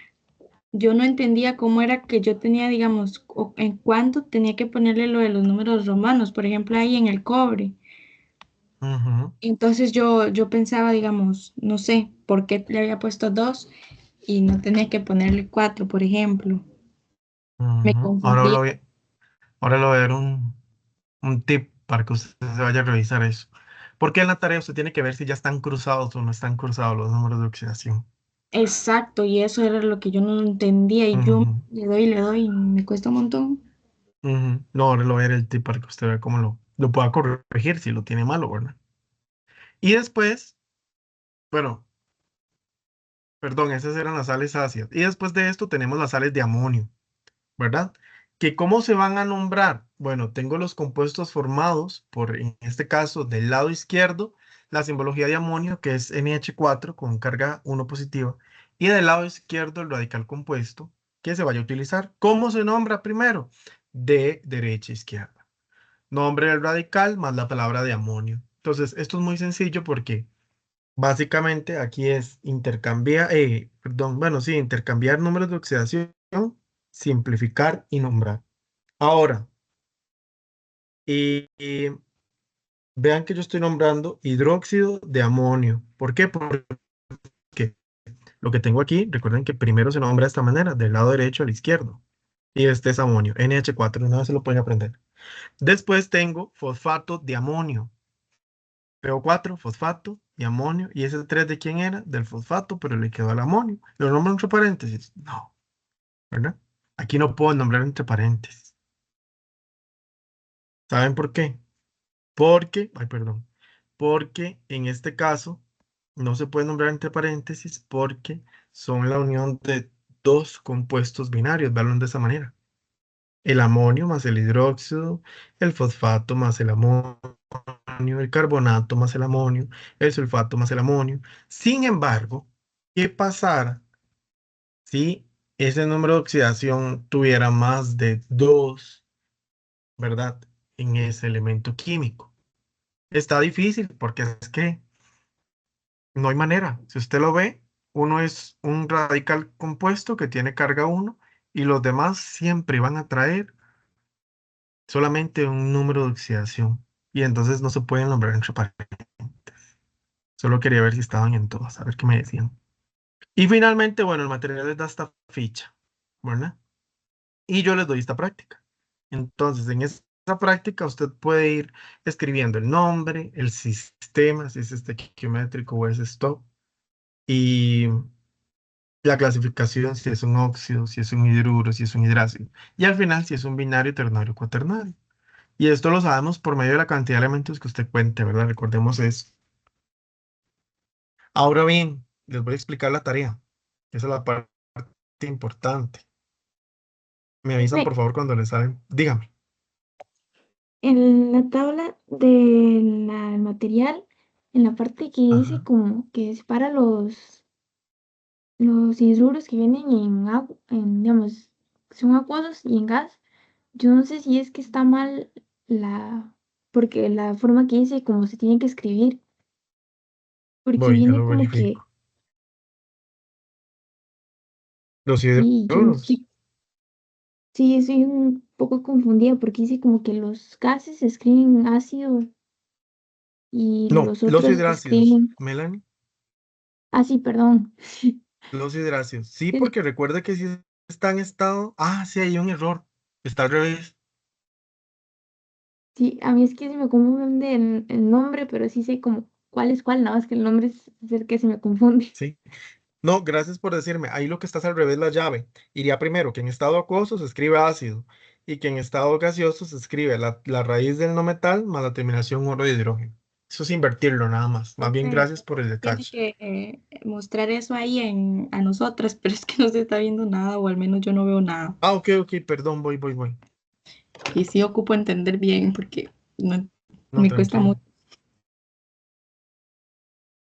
yo no entendía cómo era que yo tenía, digamos, en cuánto tenía que ponerle lo de los números romanos, por ejemplo, ahí en el cobre. Ujú, Entonces yo pensaba, digamos, no sé por qué le había puesto dos y no tenía que ponerle cuatro, por ejemplo. Me ujú. confundía. Ahora le voy a dar un tip para que usted se vaya a revisar eso. Porque en la tarea usted tiene que ver si ya están cruzados o no están cruzados los números de oxidación. Exacto, y eso era lo que yo no entendía y yo Ujú, le doy y me cuesta un montón. ujú. No, ahora le voy a dar el tip para que usted vea cómo lo pueda corregir si lo tiene malo, ¿verdad? Y después, bueno, perdón, esas eran las sales ácidas. Y después de esto tenemos las sales de amonio, ¿verdad? ¿Que cómo se van a nombrar? Bueno, tengo los compuestos formados por, en este caso, del lado izquierdo, la simbología de amonio, que es NH4 con carga 1 positiva, y del lado izquierdo el radical compuesto que se vaya a utilizar. ¿Cómo se nombra primero? De derecha a izquierda. Nombre del radical más la palabra de amonio. Entonces, esto es muy sencillo porque básicamente aquí es intercambiar, perdón, bueno, sí, intercambiar números de oxidación, simplificar y nombrar. Ahora, y vean que yo estoy nombrando hidróxido de amonio. ¿Por qué? Porque lo que tengo aquí, recuerden que primero se nombra de esta manera, del lado derecho al izquierdo. Y este es amonio, NH4, una vez se lo pueden aprender. Después tengo fosfato de amonio, PO4, fosfato y amonio. ¿Y ese 3 de quién era? Del fosfato, pero le quedó al amonio. ¿Lo nombro entre paréntesis? No, ¿verdad? Aquí no puedo nombrar entre paréntesis. ¿Saben por qué? Porque, ay, perdón, porque en este caso no se puede nombrar entre paréntesis porque son la unión de dos compuestos binarios, veanlo de esa manera. El amonio más el hidróxido, el fosfato más el amonio, el carbonato más el amonio, el sulfato más el amonio. Sin embargo, ¿qué pasara si ese número de oxidación tuviera más de dos, ¿verdad? En ese elemento químico. Está difícil porque es que no hay manera. Si usted lo ve, uno es un radical compuesto que tiene carga uno y los demás siempre van a traer solamente un número de oxidación. Y entonces no se pueden nombrar entre paréntesis. Solo quería ver si estaban en todas, a ver qué me decían. Y finalmente, bueno, el material les da esta ficha, ¿verdad? Y yo les doy esta práctica. Entonces, en esta práctica usted puede ir escribiendo el nombre, el sistema, si es estequiométrico o es stop, y la clasificación, si es un óxido, si es un hidruro, si es un hidrácido. Y al final, si es un binario, ternario, cuaternario. Y esto lo sabemos por medio de la cantidad de elementos que usted cuente, ¿verdad? Recordemos eso. Ahora bien, les voy a explicar la tarea. Esa es la parte importante. Me avisan, Profe, por favor, cuando les salen. Dígame. en la tabla del material, en la parte que dice Ajá. como que separa los hidruros que vienen en agua, en, digamos, son acuosos y en gas, yo no sé si es que está mal la, porque la forma que dice como se tiene que escribir, porque Voy, ya viene lo como que, verifico. Los sí, yo no hidruros. estoy, sí, estoy un poco confundida porque dice como que los gases se escriben ácido y No, los los otros se hidráceos. escriben, Melanie, ah, sí, perdón. los hidráceos. Sí, Es- porque recuerda que si está en estado. Ah, sí, hay un error. Está al revés. Sí, a mí es que se me confunde el nombre, pero sí sé como cuál es cuál, nada más que el nombre es el que se me confunde. Sí. No, gracias por decirme. Ahí lo que está es al revés la llave. Iría primero que en estado acuoso se escribe ácido y que en estado gaseoso se escribe la raíz del no metal más la terminación oro de hidrógeno. Eso es invertirlo nada más. Más bien, Profe, gracias por el tiene detalle. que mostrar eso ahí a nosotras, pero es que no se está viendo nada, o al menos yo no veo nada. Ah, ok, ok, perdón, voy. Y sí ocupo entender bien, porque no, No, me cuesta tranquilo. mucho.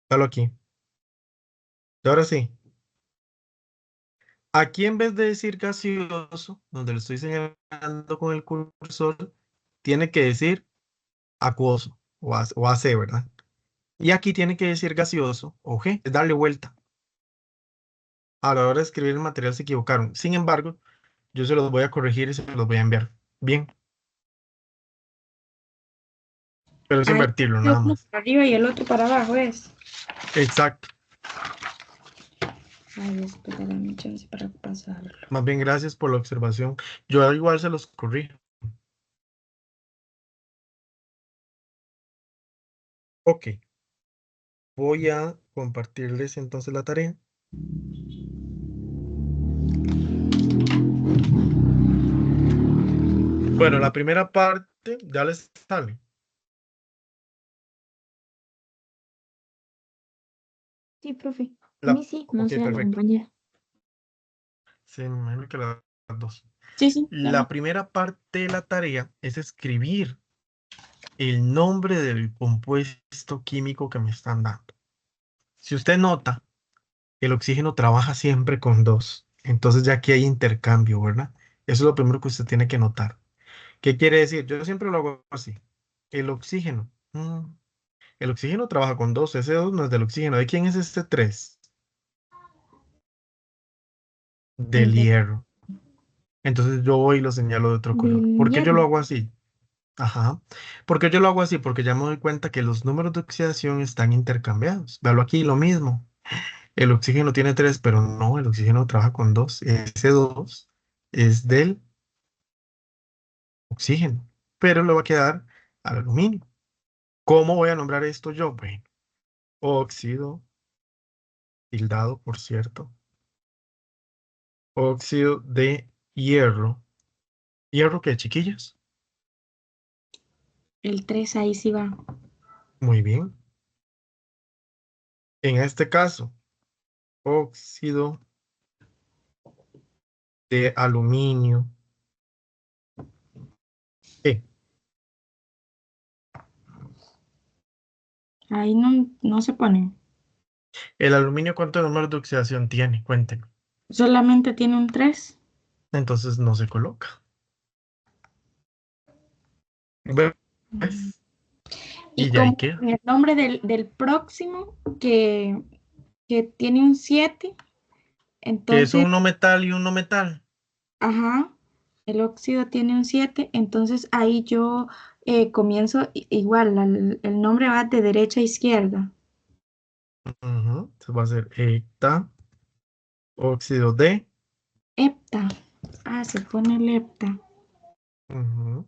Dalo aquí. Y ahora sí. Aquí en vez de decir gaseoso, donde lo estoy señalando con el cursor, tiene que decir acuoso o AC, ¿verdad? Y aquí tiene que decir gaseoso o G, es darle vuelta. A la hora de escribir el material se equivocaron. Sin embargo, yo se los voy a corregir y se los voy a enviar. Bien, pero es Ahí invertirlo nada uno más. para arriba y el otro para abajo es. Exacto. Ay, espera, mi chance para pasarlo. Más bien, gracias por la observación. Yo igual se los corrijo. Ok, voy a compartirles entonces la tarea. Bueno, la primera parte ya les sale. Sí, profe. A mí sí, no Ok, sé, a la perfecto. compañera. Sí, me imagino que las dos. Sí, sí, La dale. primera parte de la tarea es escribir el nombre del compuesto químico que me están dando. Si usted nota, el oxígeno trabaja siempre con dos. Entonces ya aquí hay intercambio, ¿verdad? Eso es lo primero que usted tiene que notar. ¿Qué quiere decir? Yo siempre lo hago así. El oxígeno. El oxígeno trabaja con dos. Ese dos no es del oxígeno. ¿De quién es este tres? Del El hierro. Entonces yo voy y lo señalo de otro color. del ¿Por qué yo lo hierro. hago así? Ajá. ¿Por qué yo lo hago así? Porque ya me doy cuenta que los números de oxidación están intercambiados. Véalo aquí, lo mismo. El oxígeno tiene tres, pero no, el oxígeno trabaja con dos. Ese dos es del oxígeno, pero le va a quedar al aluminio. ¿Cómo voy a nombrar esto yo? Bueno, óxido, tildado, por cierto. Óxido de hierro. ¿Hierro qué, chiquillas? El 3 ahí sí va. Muy bien. En este caso, óxido de aluminio. ¿Qué? Ahí no se pone. ¿El aluminio cuántos números de oxidación tiene? Cuéntenme. Solamente tiene un 3. Entonces no se coloca. ¿Ves? Y Y ya ahí como queda. en el nombre del próximo, que tiene un 7, Que es entonces, un no metal y un no metal. ajá, el óxido tiene un 7, entonces ahí yo comienzo igual, el nombre va de derecha a izquierda. Ujú. Entonces va a ser hepta, óxido de. Hepta. Ah, se pone el hepta. Ujú.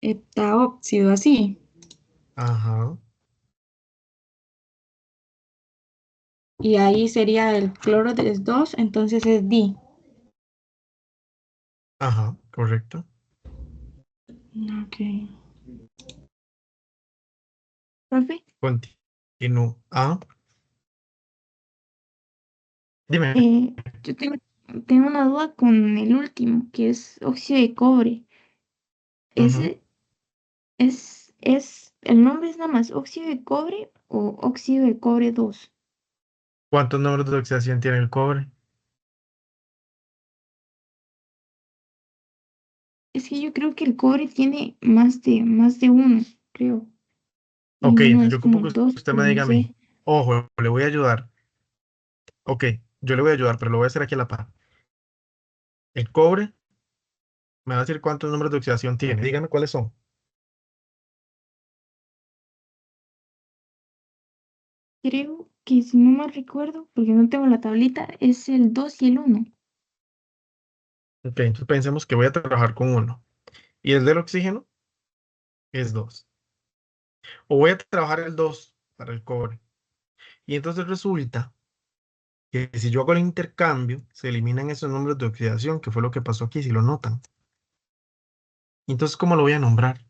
Heptaóxido, así. Ajá, Y ahí sería el cloro de 2, entonces es Di. ajá, correcto. Ok. Profe, Continúa. Dime. yo tengo una duda con el último, que es óxido de cobre. Ujú. ¿Ese el nombre es nada más óxido de cobre o óxido de cobre 2? ¿Cuántos números de oxidación tiene el cobre? Es que yo creo que el cobre tiene más de uno, creo. Y Ok, uno entonces es yo ocupo como que el 2, usted pero me no diga a mí. sé. Ojo, le voy a ayudar. Ok, yo le voy a ayudar, pero lo voy a hacer aquí a la par. El cobre me va a decir cuántos números de oxidación tiene. Dígame cuáles son. Creo que si no mal recuerdo, porque no tengo la tablita, es el 2 y el uno. Ok, entonces pensemos que voy a trabajar con uno. Y el del oxígeno es dos. O voy a trabajar el 2 para el cobre. Y entonces resulta que si yo hago el intercambio, se eliminan esos números de oxidación, que fue lo que pasó aquí, si lo notan. Entonces, ¿cómo lo voy a nombrar?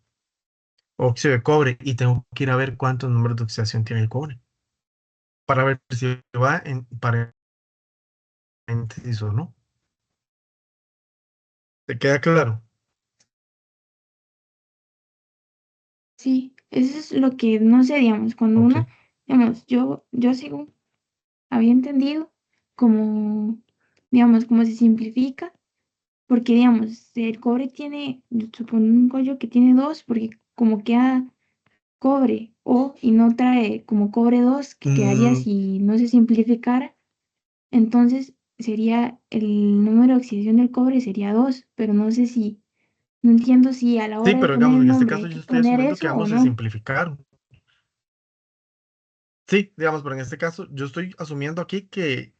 Óxido de cobre. Y tengo que ir a ver cuántos números de oxidación tiene el cobre. Para ver si va en paréntesis o no. ¿Te queda claro? Sí, eso es lo que no sé, digamos, cuando Ok. uno, digamos, yo según había entendido como, digamos, como se simplifica, porque, digamos, el cobre tiene, yo supongo yo que tiene dos, porque como queda cobre o y no trae como cobre 2 que quedaría Mm, si no se simplificara, entonces sería el número de oxidación del cobre sería 2, pero no sé si, no entiendo si a la sí, hora de pero poner digamos, el en este nombre caso hay yo que estoy poner asumiendo que eso o ambos se no. simplificaron. Sí, digamos, pero en este caso yo estoy asumiendo aquí que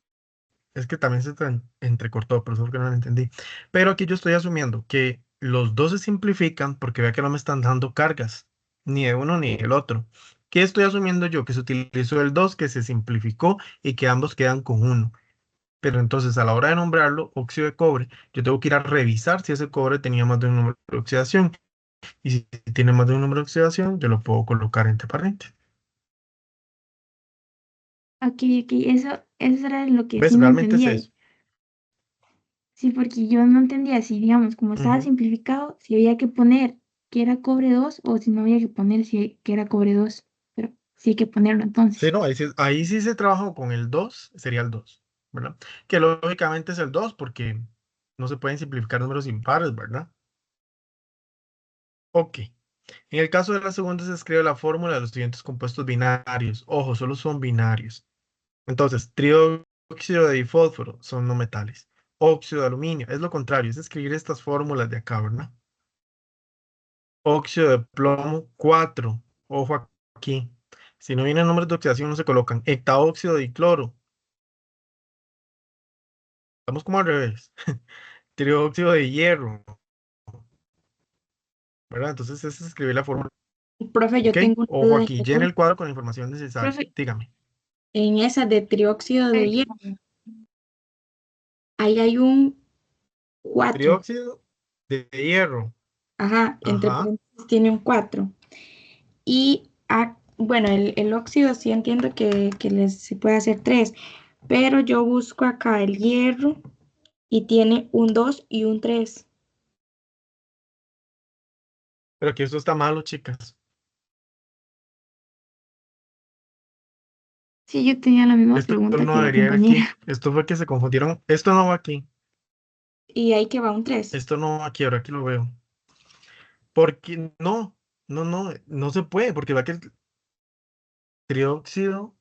es que también se entrecortó, por eso es que no lo entendí. Pero aquí yo estoy asumiendo que los dos se simplifican porque vea que no me están dando cargas, ni de uno ni del otro. ¿Qué estoy asumiendo yo? Que se utilizó el 2, que se simplificó y que ambos quedan con 1. Pero entonces a la hora de nombrarlo, óxido de cobre, yo tengo que ir a revisar si ese cobre tenía más de un número de oxidación. Y si tiene más de un número de oxidación, yo lo puedo colocar entre paréntesis. Aquí, eso era lo que sí ¿Ves? no Realmente es entendía. eso. Sí, porque yo no entendía si, digamos, como estaba Ujú. simplificado, si había que poner que era cobre 2 o si no había que poner que era cobre 2. Pero sí hay que ponerlo Sí, entonces. no, ahí sí se trabajó con el 2, sería el 2, ¿verdad? Que lógicamente es el 2 porque no se pueden simplificar números impares, ¿verdad? Ok. En el caso de la segunda se escribe la fórmula de los siguientes compuestos binarios. Ojo, solo son binarios. Entonces, trióxido de difósforo son no metales. Óxido de aluminio, es lo contrario, es escribir estas fórmulas de acá, ¿verdad? Óxido de plomo 4. Ojo aquí. Si no vienen nombres de oxidación, no se colocan. Hectaóxido de dicloro. Estamos como al revés. Trióxido de hierro, ¿verdad? Entonces, es escribir la fórmula. Profe, yo ¿Ok? tengo una Ojo duda en aquí, llena eso. el cuadro con la información necesaria. Profe, Dígame. en esa de trióxido de hierro, ahí hay un 4. Trióxido de hierro. Ajá, entre Ajá. paréntesis tiene un 4. Y, bueno, el óxido sí entiendo que se puede hacer 3, pero yo busco acá el hierro y tiene un 2 y un 3. Pero que esto está malo, chicas. Sí, yo tenía la misma Esto pregunta no que la debería ir aquí. compañera. Esto fue que se confundieron. Esto no va aquí. Y ahí que va un 3. Esto no va aquí, ahora aquí lo veo. Porque no se puede, porque va que el trióxido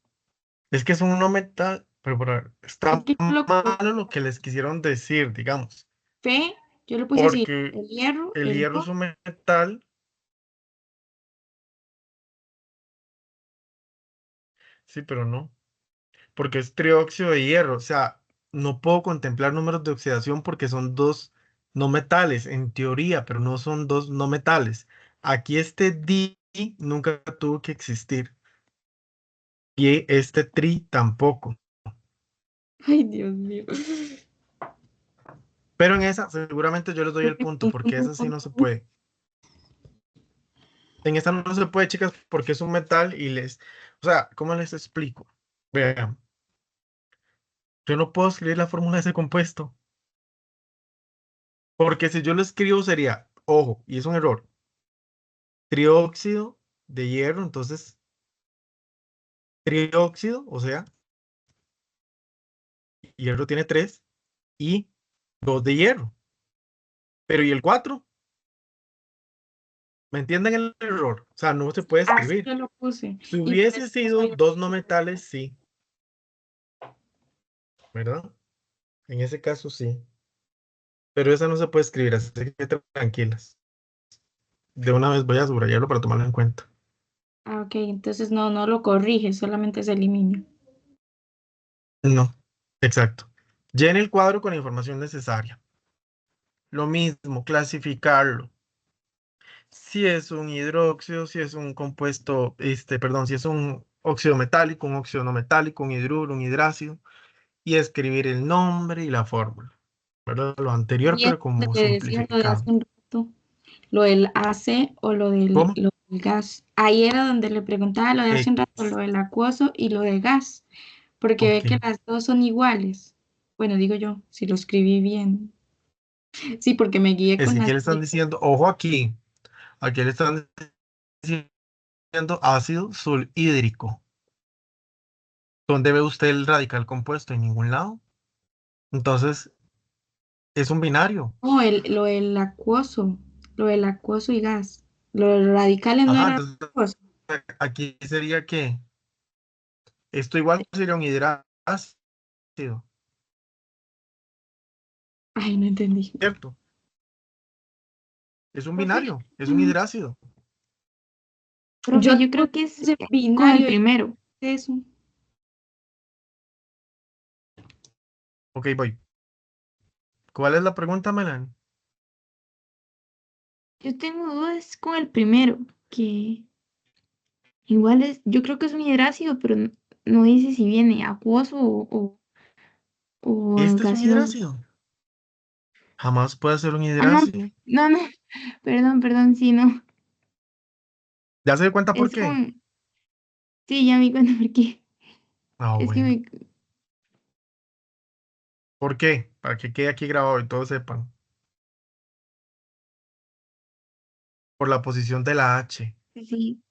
es que es un no metal, pero Es está que yo lo malo lo que les quisieron decir, digamos, Fe, yo lo puse así, porque el hierro, el el hierro 2. es un metal, sí, pero no, porque es trióxido de hierro, o sea, no puedo contemplar números de oxidación porque son dos no metales, en teoría, pero no son dos no metales. Aquí este di nunca tuvo que existir y este tri tampoco. Ay, Dios mío. Pero en esa seguramente yo les doy el punto, porque esa sí no se puede. En esta no se puede, chicas, porque es un metal y o sea, ¿cómo les explico? Vean, yo no puedo escribir la fórmula de ese compuesto, porque si yo lo escribo sería, ojo, y es un error, trióxido de hierro, entonces, trióxido, o sea, hierro tiene 3 y 2 de hierro, pero ¿y el 4? ¿Me entienden el error? O sea, no se puede Así escribir. yo lo puse. Si Y por hubiese eso no sido sabía. dos no metales, sí, ¿verdad? En ese caso sí. Pero esa no se puede escribir, así que tranquilas. De una vez voy a subrayarlo para tomarlo en cuenta. Ok, entonces no lo corrige, solamente se elimina. No, exacto. Llene el cuadro con la información necesaria. Lo mismo, clasificarlo. Si es un hidróxido, si es un compuesto, perdón, si es un óxido metálico, un óxido no metálico, un hidruro, un hidrácido, y escribir el nombre y la fórmula, ¿verdad? Lo anterior, Y es pero donde como le decía lo de hace simplificado. un rato, lo del AC o ¿Cómo? lo del gas. Ahí era donde le preguntaba lo de hace un rato, lo del acuoso y lo de gas, porque ve Ok. que las dos son iguales. Bueno, digo yo, si lo escribí bien. Sí, porque me guié Es con que las aquí le están diciendo, ojo aquí le están diciendo ácido sulhídrico. ¿Dónde ve usted el radical compuesto? En ningún lado. Entonces, es un binario. No, lo del acuoso y gas. Lo de los radicales no Ajá, era entonces acuoso. aquí sería que esto igual sería un hidrácido, Ay, no entendí. ¿cierto? Es un Profe, binario, es un mm, hidrácido. profe, Yo yo creo que es puse con el binario y primero. eso. Ok, voy. ¿Cuál es la pregunta, Melanie? Yo tengo dudas con el primero, que Igual es, yo creo que es un hidrácido, pero no dice si viene acuoso o Este es un gaseoso. hidrácido. Jamás puede ser un Ah, no, hidrácido. no, perdón, sí, no. ¿Ya se dio cuenta por Es qué? con, sí, ya me di cuenta porque Ah, es que bueno. ¿Por qué? Para que quede aquí grabado y todos sepan. Por la posición de la H, sí,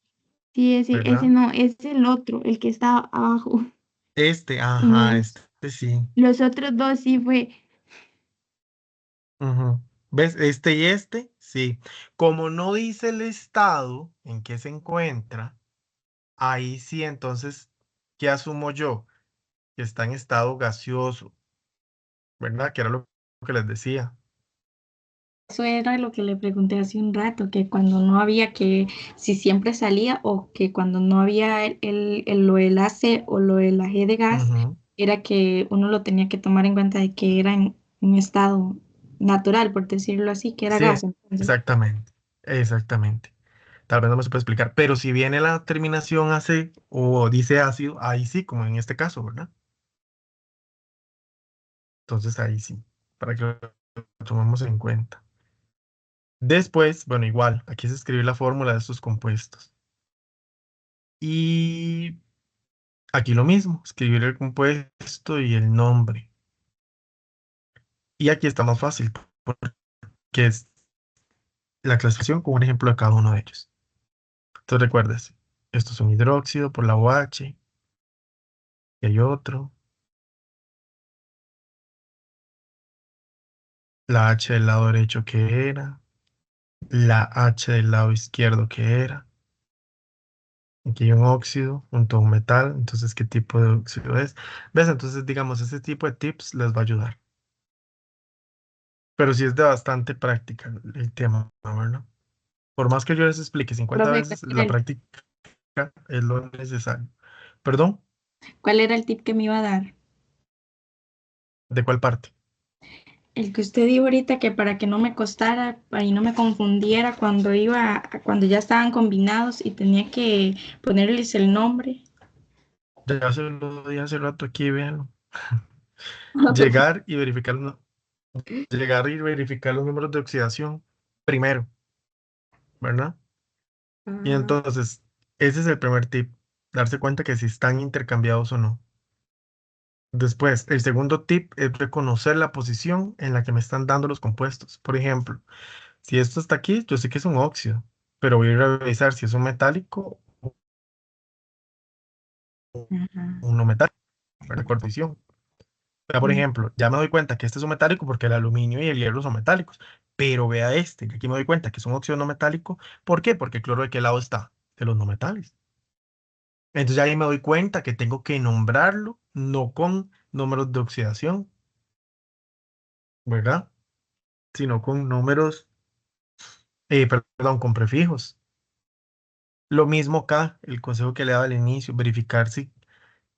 sí, ese ¿verdad? no, es el otro, el que está abajo. Este, En ajá, el, este sí. los otros dos sí fue. Ujú. ¿Ves? Este y este, sí. Como no dice el estado en que se encuentra, ahí sí, entonces, ¿qué asumo yo? Que está en estado gaseoso, ¿verdad? Que era lo que les decía. Eso era lo que le pregunté hace un rato, que cuando no había que, si siempre salía o que cuando no había lo del AC o lo del AG de gas, Ujú. era que uno lo tenía que tomar en cuenta de que era en un estado natural, por decirlo así, que era Sí, gas. Entonces, exactamente. Exactamente. Tal vez no me se puede explicar, pero si viene la terminación AC o dice ácido, ahí sí, como en este caso, ¿verdad? Entonces ahí sí, para que lo tomemos en cuenta. Después, bueno, igual, aquí es escribir la fórmula de estos compuestos. Y aquí lo mismo, escribir el compuesto y el nombre. Y aquí está más fácil, porque es la clasificación con un ejemplo de cada uno de ellos. Entonces recuerdes, esto es un hidróxido por la OH, y hay otro, la H del lado derecho que era, la H del lado izquierdo que era. Aquí hay un óxido junto a un metal, entonces, ¿qué tipo de óxido es? ¿Ves? Entonces, digamos, este tipo de tips les va a ayudar. Pero sí es de bastante práctica el tema, ¿verdad? Por más que yo les explique 50 profe, veces, la práctica es lo necesario. ¿Perdón? ¿cuál era el tip que me iba a dar? ¿De cuál parte? El que usted dijo ahorita que para que no me costara y no me confundiera cuando cuando ya estaban combinados y tenía que ponerles el nombre. Ya se lo dije hace rato aquí, véanlo. Llegar y verificar, llegar y verificar los números de oxidación primero, ¿verdad? Y Ah, entonces, ese es el primer tip, darse cuenta que si están intercambiados o no. Después, el segundo tip es reconocer la posición en la que me están dando los compuestos. Por ejemplo, si esto está aquí, yo sé que es un óxido, pero voy a revisar si es un metálico o ajá. un no metálico, ¿verdad? Por posición. Vea, por Mm, ejemplo, ya me doy cuenta que este es un metálico porque el aluminio y el hierro son metálicos. Pero vea este, que aquí me doy cuenta que es un óxido no metálico. ¿Por qué? Porque el cloro de qué lado está, de los no metales. Entonces ya ahí me doy cuenta que tengo que nombrarlo, no con números de oxidación, ¿verdad? Sino con números, perdón, con prefijos. Lo mismo acá, el consejo que le daba al inicio, verificar si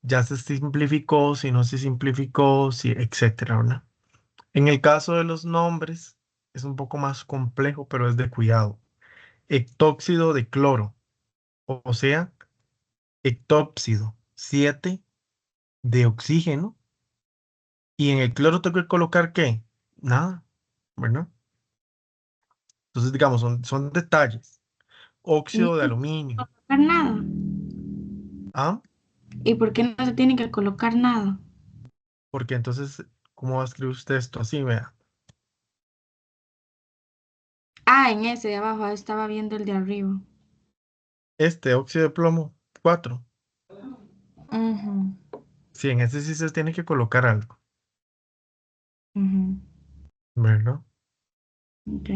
ya se simplificó, si no se simplificó, si, etcétera, ¿verdad? En el caso de los nombres, es un poco más complejo, pero es de cuidado. Hectóxido de cloro, o sea, hectóxido 7 de oxígeno. Y en el cloro tengo que colocar ¿qué? Nada, ¿verdad? Entonces, digamos, son detalles. no Óxido de se tiene aluminio. que colocar nada. ¿Ah? ¿Y por qué no se tiene que colocar nada? Porque entonces, ¿cómo va a escribir usted esto? Así, vea. Ah, en ese de abajo, estaba viendo el de arriba. Este óxido de plomo 4. Ujú, Sí, en ese sí se tiene que colocar algo, ujú, ¿verdad? ok.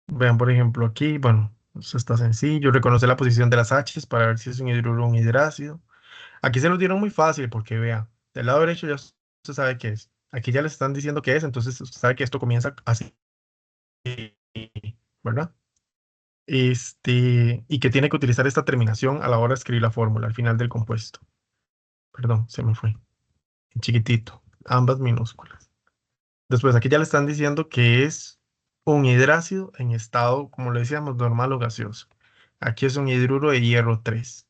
Vean, por ejemplo, aquí, bueno, eso está sencillo. Reconocer la posición de las H's para ver si es un hidruro o un hidrácido. Aquí se lo dieron muy fácil porque, vea, del lado derecho ya usted sabe qué es. Aquí ya le están diciendo qué es, entonces usted sabe que esto comienza así, ¿verdad? Y que tiene que utilizar esta terminación a la hora de escribir la fórmula al final del compuesto. Perdón, se me fue. En chiquitito, ambas minúsculas. Después aquí ya le están diciendo que es un hidrácido en estado, como le decíamos, normal o gaseoso. Aquí es un hidruro de hierro 3.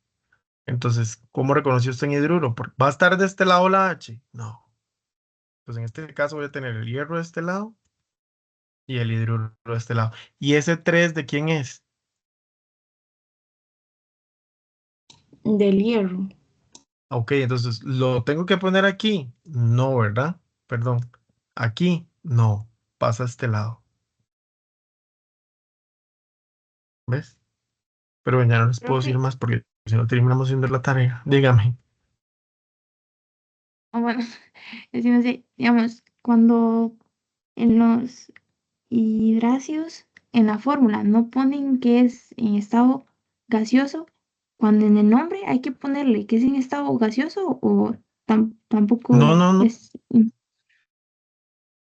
Entonces, ¿cómo reconoció usted un hidruro? ¿Va a estar de este lado la H? No. Pues en este caso voy a tener el hierro de este lado y el hidruro de este lado. ¿Y ese 3 de quién es? Del hierro. Ok, entonces, ¿lo tengo que poner aquí? No, ¿verdad? Perdón. Aquí, no. Pasa a este lado. ¿Ves? Pero bueno, ya no les puedo decir Profe, más porque si no terminamos haciendo la tarea. Dígame. o bueno, es que no sé, digamos, cuando en los hidráceos, en la fórmula, no ponen que es en estado gaseoso, cuando en el nombre hay que ponerle que es en estado gaseoso o No, tampoco no, no. es...